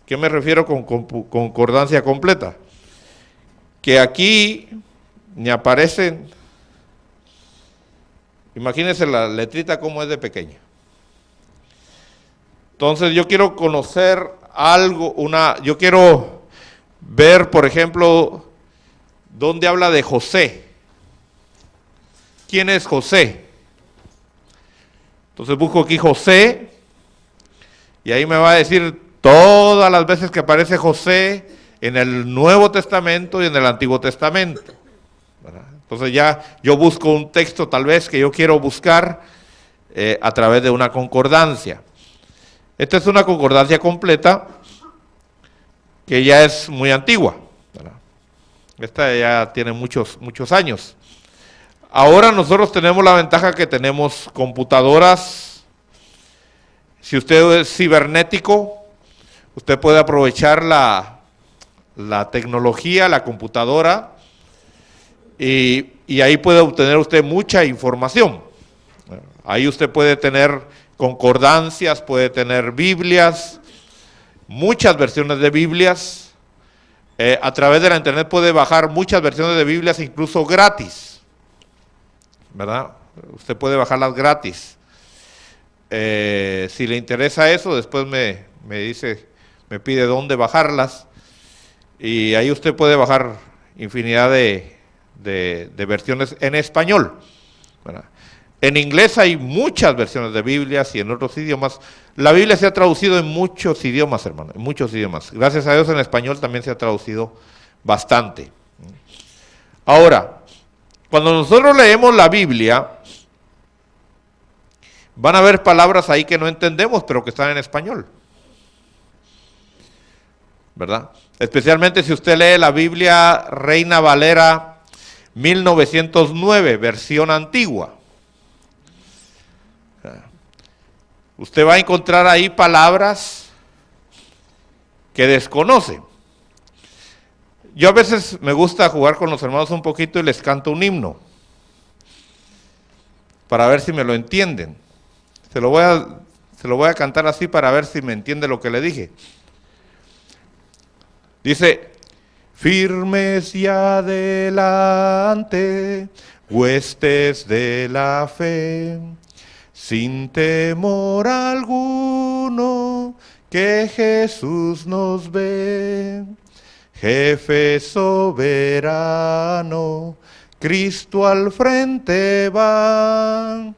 ¿Qué me refiero con concordancia completa? Que aquí me aparecen, imagínense la letrita cómo es de pequeña. Entonces yo quiero conocer algo, yo quiero ver, por ejemplo, dónde habla de José. ¿Quién es José? Entonces busco aquí José y ahí me va a decir todas las veces que aparece José en el Nuevo Testamento y en el Antiguo Testamento, ¿verdad? Entonces ya yo busco un texto tal vez que yo quiero buscar a través de una concordancia. Esta es una concordancia completa que ya es muy antigua, ¿verdad? Esta ya tiene muchos años. Ahora nosotros tenemos la ventaja que tenemos computadoras. Si usted es cibernético, usted puede aprovechar la tecnología, la computadora, y ahí puede obtener usted mucha información. Ahí usted puede tener concordancias, puede tener Biblias, muchas versiones de Biblias. A través de la internet puede bajar muchas versiones de Biblias, incluso gratis, ¿verdad? Usted puede bajarlas gratis. Si le interesa eso, después me pide dónde bajarlas, y ahí usted puede bajar infinidad de versiones en español, ¿verdad? En inglés hay muchas versiones de Biblias y en otros idiomas. La Biblia se ha traducido en muchos idiomas, hermano, en muchos idiomas. Gracias a Dios en español también se ha traducido bastante. Ahora, cuando nosotros leemos la Biblia, van a haber palabras ahí que no entendemos, pero que están en español, ¿verdad? Especialmente si usted lee la Biblia Reina Valera 1909, versión antigua. Usted va a encontrar ahí palabras que desconoce. Yo a veces me gusta jugar con los hermanos un poquito y les canto un himno para ver si me lo entienden. Se lo voy a cantar así para ver si me entiende lo que le dije. Dice, firmes y adelante, huestes de la fe, sin temor alguno, que Jesús nos ve. Jefe soberano, Cristo al frente va,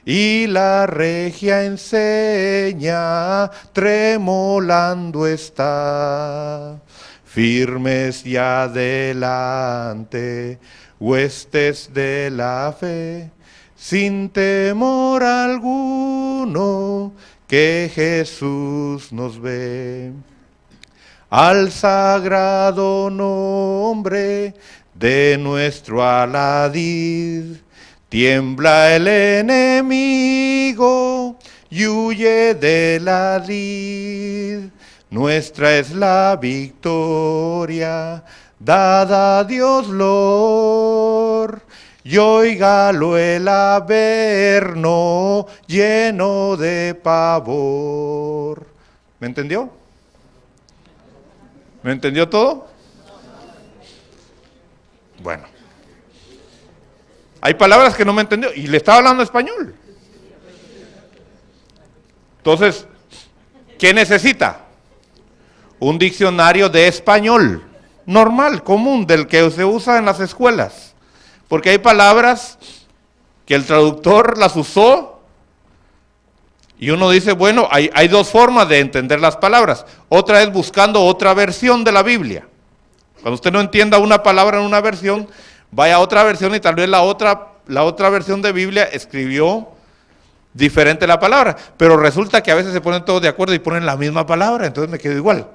y la regia enseña, tremolando está. Firmes y adelante, huestes de la fe, sin temor alguno, que Jesús nos ve. Al sagrado nombre de nuestro Aladid, tiembla el enemigo y huye de la lid. Nuestra es la victoria, dada a Dios Lord, y óigalo el averno lleno de pavor. ¿Me entendió? ¿Me entendió todo? Bueno. Hay palabras que no me entendió y le estaba hablando español. Entonces, ¿qué necesita? Un diccionario de español, normal, común, del que se usa en las escuelas. Porque hay palabras que el traductor las usó y uno dice, bueno, hay dos formas de entender las palabras. Otra es buscando otra versión de la Biblia. Cuando usted no entienda una palabra en una versión, vaya a otra versión y tal vez la otra versión de Biblia escribió diferente la palabra. Pero resulta que a veces se ponen todos de acuerdo y ponen la misma palabra, entonces me quedo igual.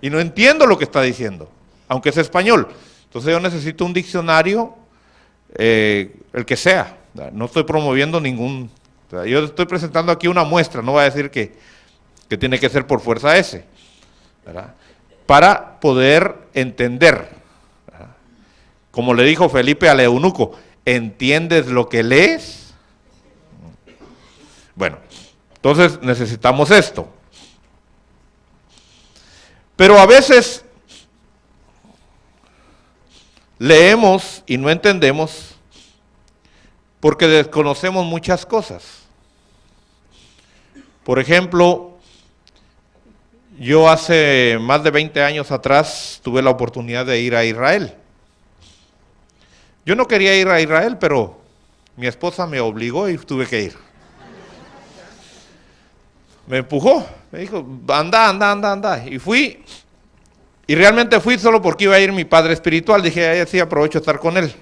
Y no entiendo lo que está diciendo, aunque es español. Entonces yo necesito un diccionario, el que sea. No estoy promoviendo ningún... Yo estoy presentando aquí una muestra, no voy a decir que tiene que ser por fuerza ese, ¿verdad? Para poder entender. ¿Verdad? Como le dijo Felipe al eunuco, ¿entiendes lo que lees? Bueno, entonces necesitamos esto. Pero a veces leemos y no entendemos porque desconocemos muchas cosas. Por ejemplo, yo hace más de 20 años atrás tuve la oportunidad de ir a Israel. Yo no quería ir a Israel, pero mi esposa me obligó y tuve que ir. Me empujó, me dijo, anda. Y fui, y realmente fui solo porque iba a ir mi padre espiritual. Dije, ahí sí aprovecho estar con él.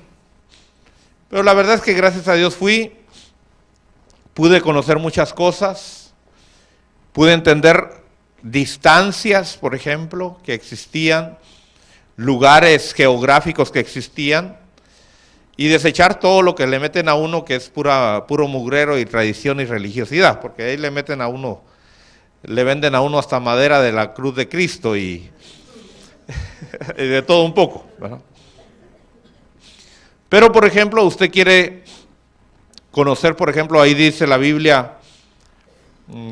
Pero la verdad es que gracias a Dios fui, pude conocer muchas cosas, pude entender distancias, por ejemplo, que existían, lugares geográficos que existían, y desechar todo lo que le meten a uno que es puro mugrero y tradición y religiosidad, porque ahí le meten a uno, le venden a uno hasta madera de la cruz de Cristo y de todo un poco, ¿verdad? Pero, por ejemplo, usted quiere conocer, por ejemplo, ahí dice la Biblia,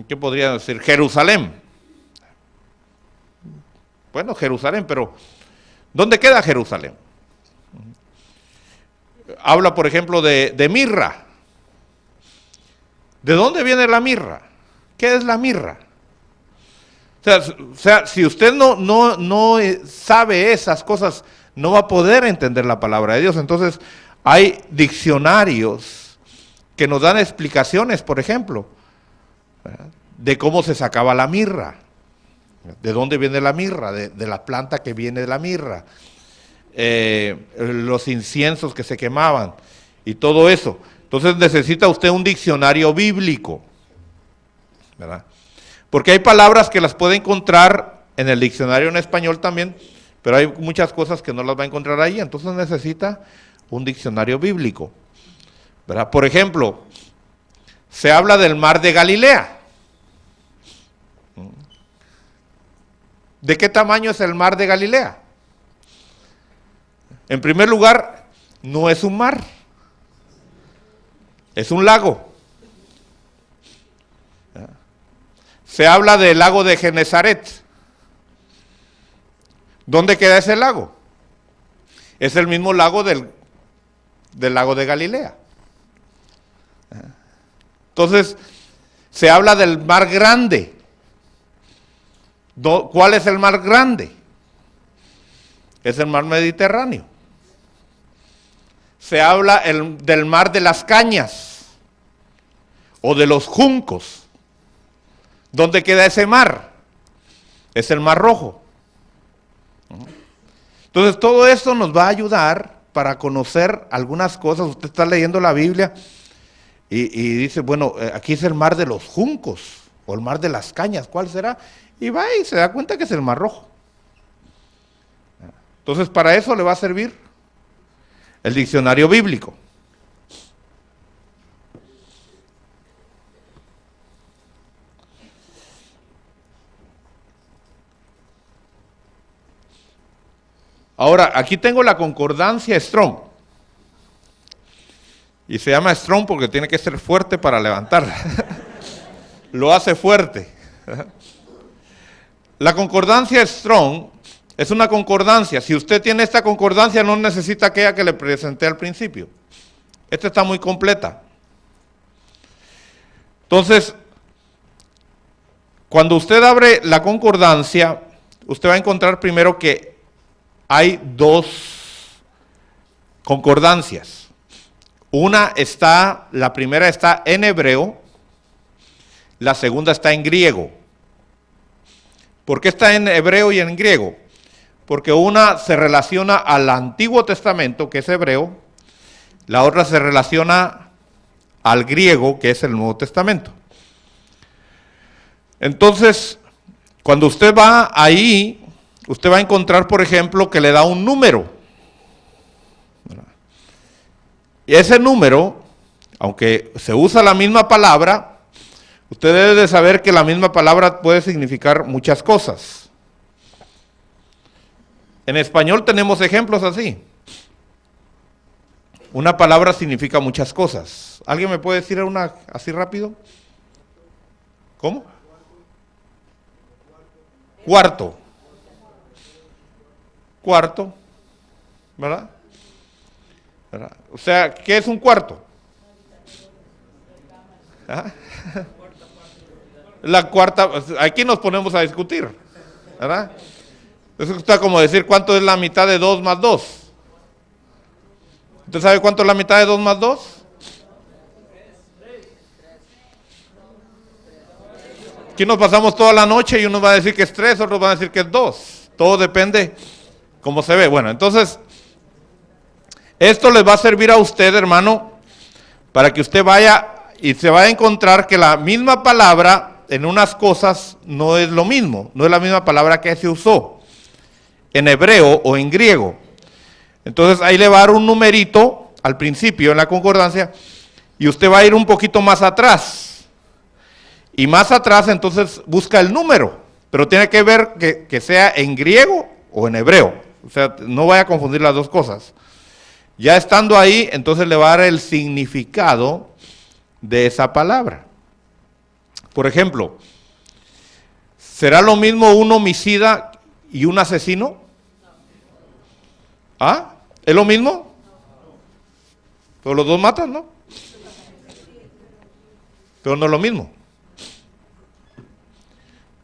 ¿qué podría decir? Jerusalén. Bueno, Jerusalén, pero ¿dónde queda Jerusalén? Habla, por ejemplo, de mirra. ¿De dónde viene la mirra? ¿Qué es la mirra? O sea, si usted no sabe esas cosas, no va a poder entender la palabra de Dios. Entonces, hay diccionarios que nos dan explicaciones, por ejemplo, ¿verdad?, de cómo se sacaba la mirra, de dónde viene la mirra, de la planta que viene de la mirra, los inciensos que se quemaban y todo eso. Entonces necesita usted un diccionario bíblico, ¿verdad? Porque hay palabras que las puede encontrar en el diccionario en español también, pero hay muchas cosas que no las va a encontrar ahí, entonces necesita un diccionario bíblico, ¿verdad? Por ejemplo, se habla del mar de Galilea. ¿De qué tamaño es el mar de Galilea? En primer lugar, no es un mar, es un lago. Se habla del lago de Genesaret. ¿Dónde queda ese lago? Es el mismo lago del lago de Galilea. Entonces, se habla del mar grande. ¿Cuál es el mar grande? Es el mar Mediterráneo. Se habla del mar de las cañas o de los juncos. ¿Dónde queda ese mar? Es el Mar Rojo. Entonces todo esto nos va a ayudar para conocer algunas cosas. Usted está leyendo la Biblia y dice, bueno, aquí es el mar de los juncos o el mar de las cañas, ¿cuál será? Y va y se da cuenta que es el Mar Rojo. Entonces para eso le va a servir el diccionario bíblico. Ahora, aquí tengo la concordancia Strong. Y se llama Strong porque tiene que ser fuerte para levantarla. Lo hace fuerte. La concordancia Strong es una concordancia. Si usted tiene esta concordancia, no necesita aquella que le presenté al principio. Esta está muy completa. Entonces, cuando usted abre la concordancia, usted va a encontrar primero que hay dos concordancias. La primera está en hebreo, la segunda está en griego. ¿Por qué está en hebreo y en griego? Porque una se relaciona al Antiguo Testamento, que es hebreo, la otra se relaciona al griego, que es el Nuevo Testamento. Entonces, cuando usted va ahí, usted va a encontrar, por ejemplo, que le da un número. Y ese número, aunque se usa la misma palabra, usted debe de saber que la misma palabra puede significar muchas cosas. En español tenemos ejemplos así. Una palabra significa muchas cosas. ¿Alguien me puede decir una así rápido? ¿Cómo? Cuarto. Cuarto, ¿verdad? ¿Verdad? O sea, ¿qué es un cuarto? ¿Ah? La cuarta, aquí nos ponemos a discutir, ¿verdad? Eso está como decir cuánto es la mitad de 2 más 2. ¿Usted sabe cuánto es la mitad de 2 más 2? Aquí nos pasamos toda la noche y uno va a decir que es 3, otros van a decir que es 2. Todo depende cómo se ve. Bueno, entonces, esto les va a servir a usted, hermano, para que usted vaya y se va a encontrar que la misma palabra en unas cosas no es lo mismo, no es la misma palabra que se usó en hebreo o en griego. Entonces ahí le va a dar un numerito al principio en la concordancia y usted va a ir un poquito más atrás. Y más atrás entonces busca el número, pero tiene que ver que sea en griego o en hebreo. O sea, no vaya a confundir las dos cosas. Ya estando ahí, entonces le va a dar el significado de esa palabra. Por ejemplo, ¿será lo mismo un homicida y un asesino? ¿Ah? ¿Es lo mismo? Pero los dos matan, ¿no? Pero no es lo mismo.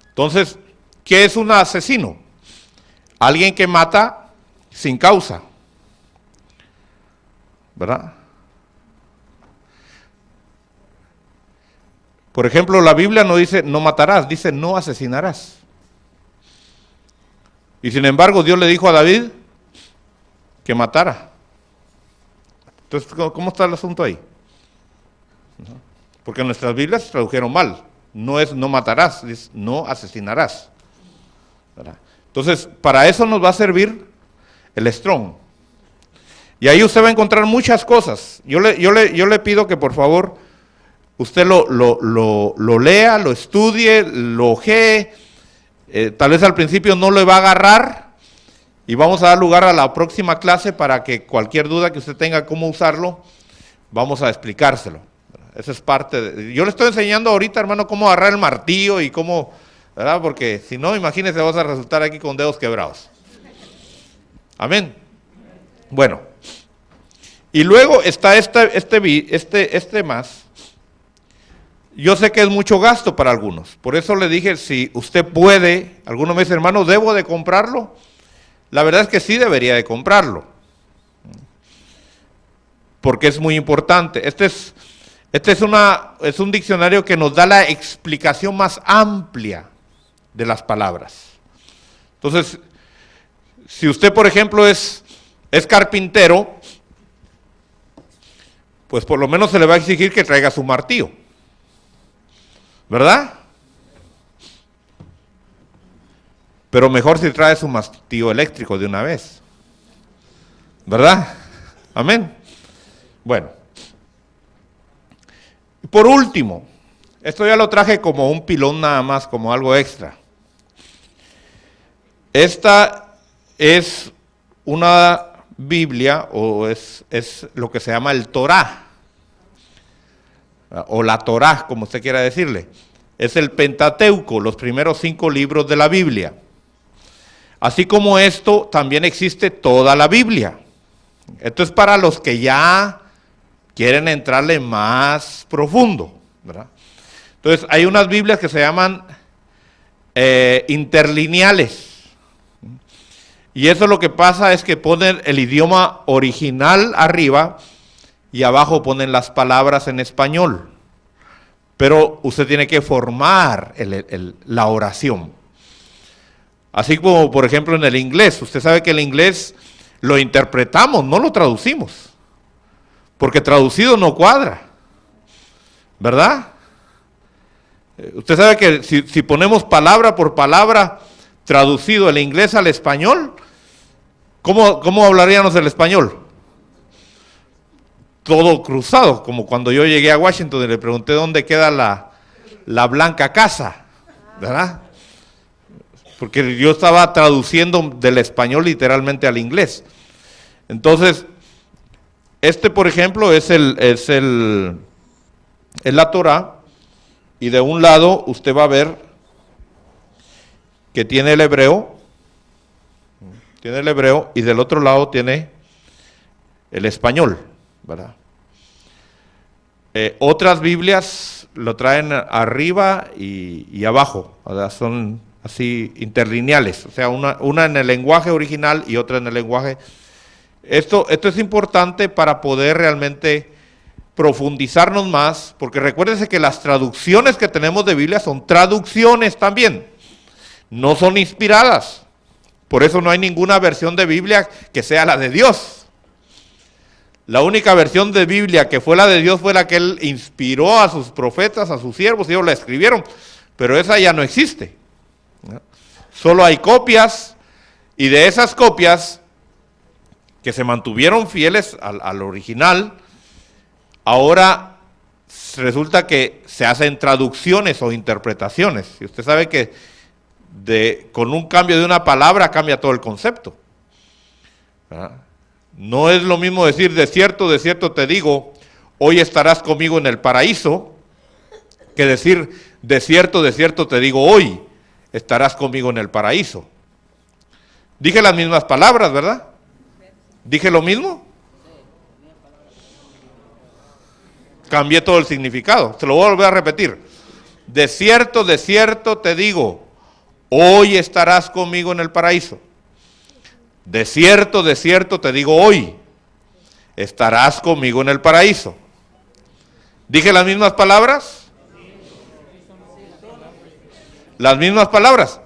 Entonces, ¿qué es un asesino? Alguien que mata sin causa, ¿verdad? Por ejemplo, la Biblia no dice no matarás, dice no asesinarás. Y sin embargo, Dios le dijo a David que matara. Entonces, ¿cómo está el asunto ahí? Porque nuestras Biblias se tradujeron mal. No es no matarás, es no asesinarás, ¿verdad? Entonces, para eso nos va a servir el Strong. Y ahí usted va a encontrar muchas cosas. Yo le pido que por favor usted lo lea, lo estudie, lo ojee. Tal vez al principio no le va a agarrar. Y vamos a dar lugar a la próxima clase para que cualquier duda que usted tenga cómo usarlo, vamos a explicárselo. Esa es parte de... Yo le estoy enseñando ahorita, hermano, cómo agarrar el martillo y cómo... ¿verdad? Porque si no, imagínese, vas a resultar aquí con dedos quebrados. Amén. Bueno, y luego está este más. Yo sé que es mucho gasto para algunos, por eso le dije, si usted puede, algunos me dicen, hermano, ¿debo de comprarlo? La verdad es que sí debería de comprarlo, porque es muy importante. Este es un diccionario que nos da la explicación más amplia de las palabras. Entonces, si usted, por ejemplo, es carpintero, pues por lo menos se le va a exigir que traiga su martillo, ¿verdad? Pero mejor si trae su martillo eléctrico de una vez, ¿verdad? Amén. Bueno, por último, esto ya lo traje como un pilón nada más, como algo extra. Esta es una Biblia, o es lo que se llama el Torá, o la Torá, como usted quiera decirle. Es el Pentateuco, los primeros 5 libros de la Biblia. Así como esto, también existe toda la Biblia. Esto es para los que ya quieren entrarle más profundo, ¿verdad? Entonces, hay unas Biblias que se llaman interlineales. Y eso lo que pasa es que ponen el idioma original arriba y abajo ponen las palabras en español. Pero usted tiene que formar la oración. Así como, por ejemplo, en el inglés. Usted sabe que el inglés lo interpretamos, no lo traducimos. Porque traducido no cuadra, ¿verdad? Usted sabe que si ponemos palabra por palabra traducido el inglés al español, ¿cómo hablaríamos el español? Todo cruzado, como cuando yo llegué a Washington y le pregunté dónde queda la Blanca Casa, ¿verdad? Porque yo estaba traduciendo del español literalmente al inglés. Entonces, por ejemplo, es la Torá, y de un lado usted va a ver que tiene el hebreo, y del otro lado tiene el español, ¿verdad? Otras Biblias lo traen arriba y abajo, ¿verdad? Son así interlineales, o sea, una en el lenguaje original y otra en el lenguaje. Esto es importante para poder realmente profundizarnos más, porque recuérdense que las traducciones que tenemos de Biblia son traducciones también, no son inspiradas. Por eso no hay ninguna versión de Biblia que sea la de Dios. La única versión de Biblia que fue la de Dios fue la que Él inspiró a sus profetas, a sus siervos, y ellos la escribieron, pero esa ya no existe, ¿no? Solo hay copias, y de esas copias que se mantuvieron fieles al original, ahora resulta que se hacen traducciones o interpretaciones. Y usted sabe que con un cambio de una palabra cambia todo el concepto, ¿verdad? No es lo mismo decir de cierto te digo, hoy estarás conmigo en el paraíso, que decir de cierto te digo, hoy estarás conmigo en el paraíso. Dije las mismas palabras, ¿verdad? ¿Dije lo mismo? Cambié todo el significado. Se lo voy a volver a repetir. De cierto te digo, hoy estarás conmigo en el paraíso. De cierto te digo, hoy estarás conmigo en el paraíso. ¿Dije las mismas palabras? ¿Las mismas palabras?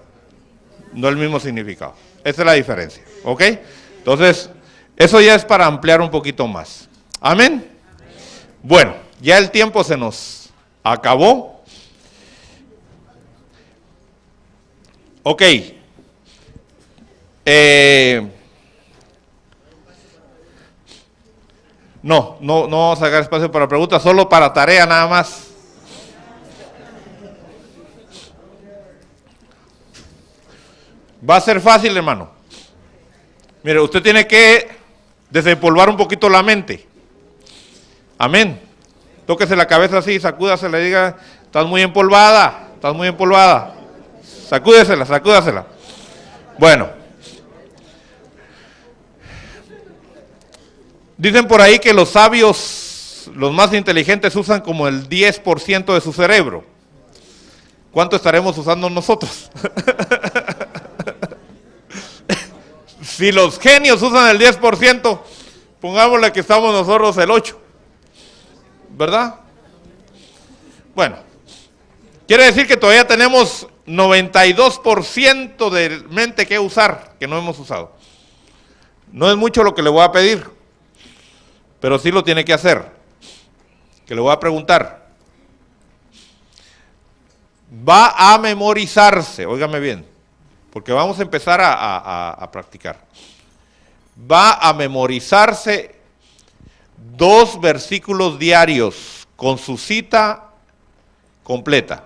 No el mismo significado. Esa es la diferencia, ¿ok? Entonces, eso ya es para ampliar un poquito más. ¿Amén? Bueno, ya el tiempo se nos acabó. Ok. No vamos a sacar espacio para preguntas, solo para tarea nada más. Va a ser fácil, hermano. Mire, usted tiene que desempolvar un poquito la mente. Amén. Tóquese la cabeza así, sacúdase, le diga, estás muy empolvada. Sacúdasela. Bueno. Dicen por ahí que los sabios, los más inteligentes, usan como el 10% de su cerebro. ¿Cuánto estaremos usando nosotros? Si los genios usan el 10%, pongámosle que estamos nosotros el 8%. ¿Verdad? Bueno, quiere decir que todavía tenemos 92% de mente que usar, que no hemos usado. No es mucho lo que le voy a pedir, pero sí lo tiene que hacer. Que le voy a preguntar. Va a memorizarse, óigame bien, porque vamos a empezar a practicar. Va a memorizarse 2 versículos diarios con su cita completa.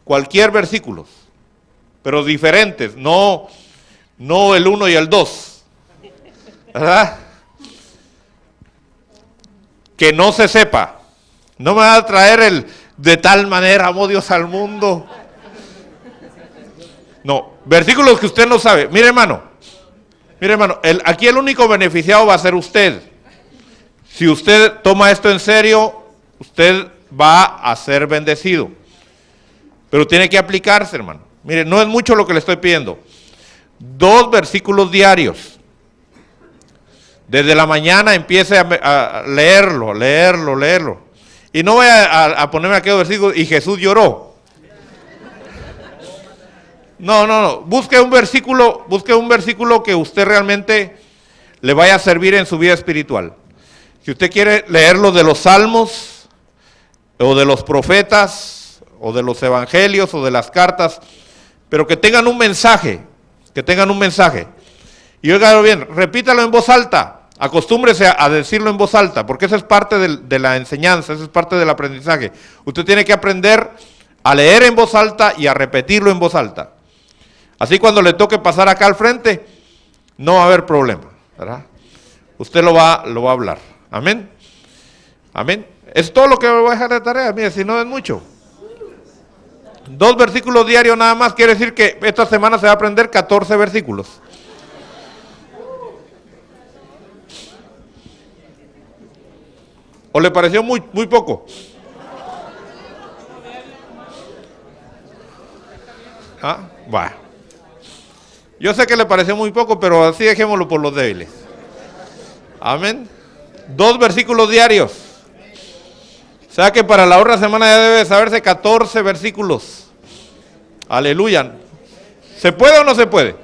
Cualquier versículo, pero diferentes, no el 1 y el 2. ¿Verdad? Que no se sepa. No me va a traer el de tal manera amó Dios al mundo. No, versículos que usted no sabe. Mire hermano, aquí el único beneficiado va a ser usted. Si usted toma esto en serio, usted va a ser bendecido. Pero tiene que aplicarse, hermano. Mire, no es mucho lo que le estoy pidiendo. 2 versículos diarios. Desde la mañana empiece a leerlo. Y no vaya a ponerme aquellos versículos, y Jesús lloró. No. Busque un versículo que usted realmente le vaya a servir en su vida espiritual. Si usted quiere leerlo de los salmos, o de los profetas, o de los evangelios, o de las cartas, pero que tengan un mensaje, Y óigalo bien, repítalo en voz alta, acostúmbrese a decirlo en voz alta, porque esa es parte de la enseñanza, esa es parte del aprendizaje. Usted tiene que aprender a leer en voz alta y a repetirlo en voz alta. Así cuando le toque pasar acá al frente, no va a haber problema, ¿verdad? Usted lo va a hablar. Amén. Es todo lo que voy a dejar de tarea, mire, si no es mucho. 2 versículos diarios nada más, quiere decir que esta semana se va a aprender 14 versículos. ¿O le pareció muy poco? Bueno. Yo sé que le pareció muy poco, pero así dejémoslo por los débiles. Amén. 2 versículos diarios. O sea que para la otra semana ya debe saberse 14 versículos. Aleluya. ¿Se puede o no se puede?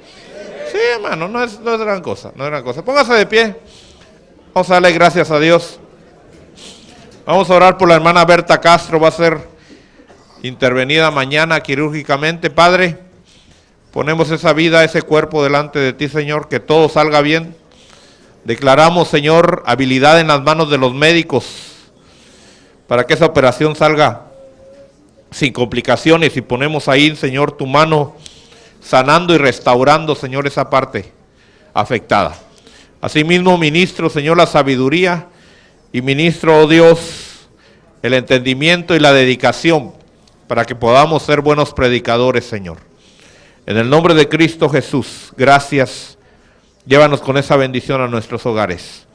Sí, hermano, no es gran cosa, Póngase de pie. Vamos a darle gracias a Dios. Vamos a orar por la hermana Berta Castro, va a ser intervenida mañana quirúrgicamente. Padre, ponemos esa vida, ese cuerpo delante de ti, Señor, que todo salga bien. Declaramos, Señor, habilidad en las manos de los médicos para que esa operación salga sin complicaciones, y ponemos ahí, Señor, tu mano sanando y restaurando, Señor, esa parte afectada. Asimismo, ministro, Señor, la sabiduría, y ministro, oh Dios, el entendimiento y la dedicación para que podamos ser buenos predicadores, Señor. En el nombre de Cristo Jesús, gracias. Llévanos con esa bendición a nuestros hogares.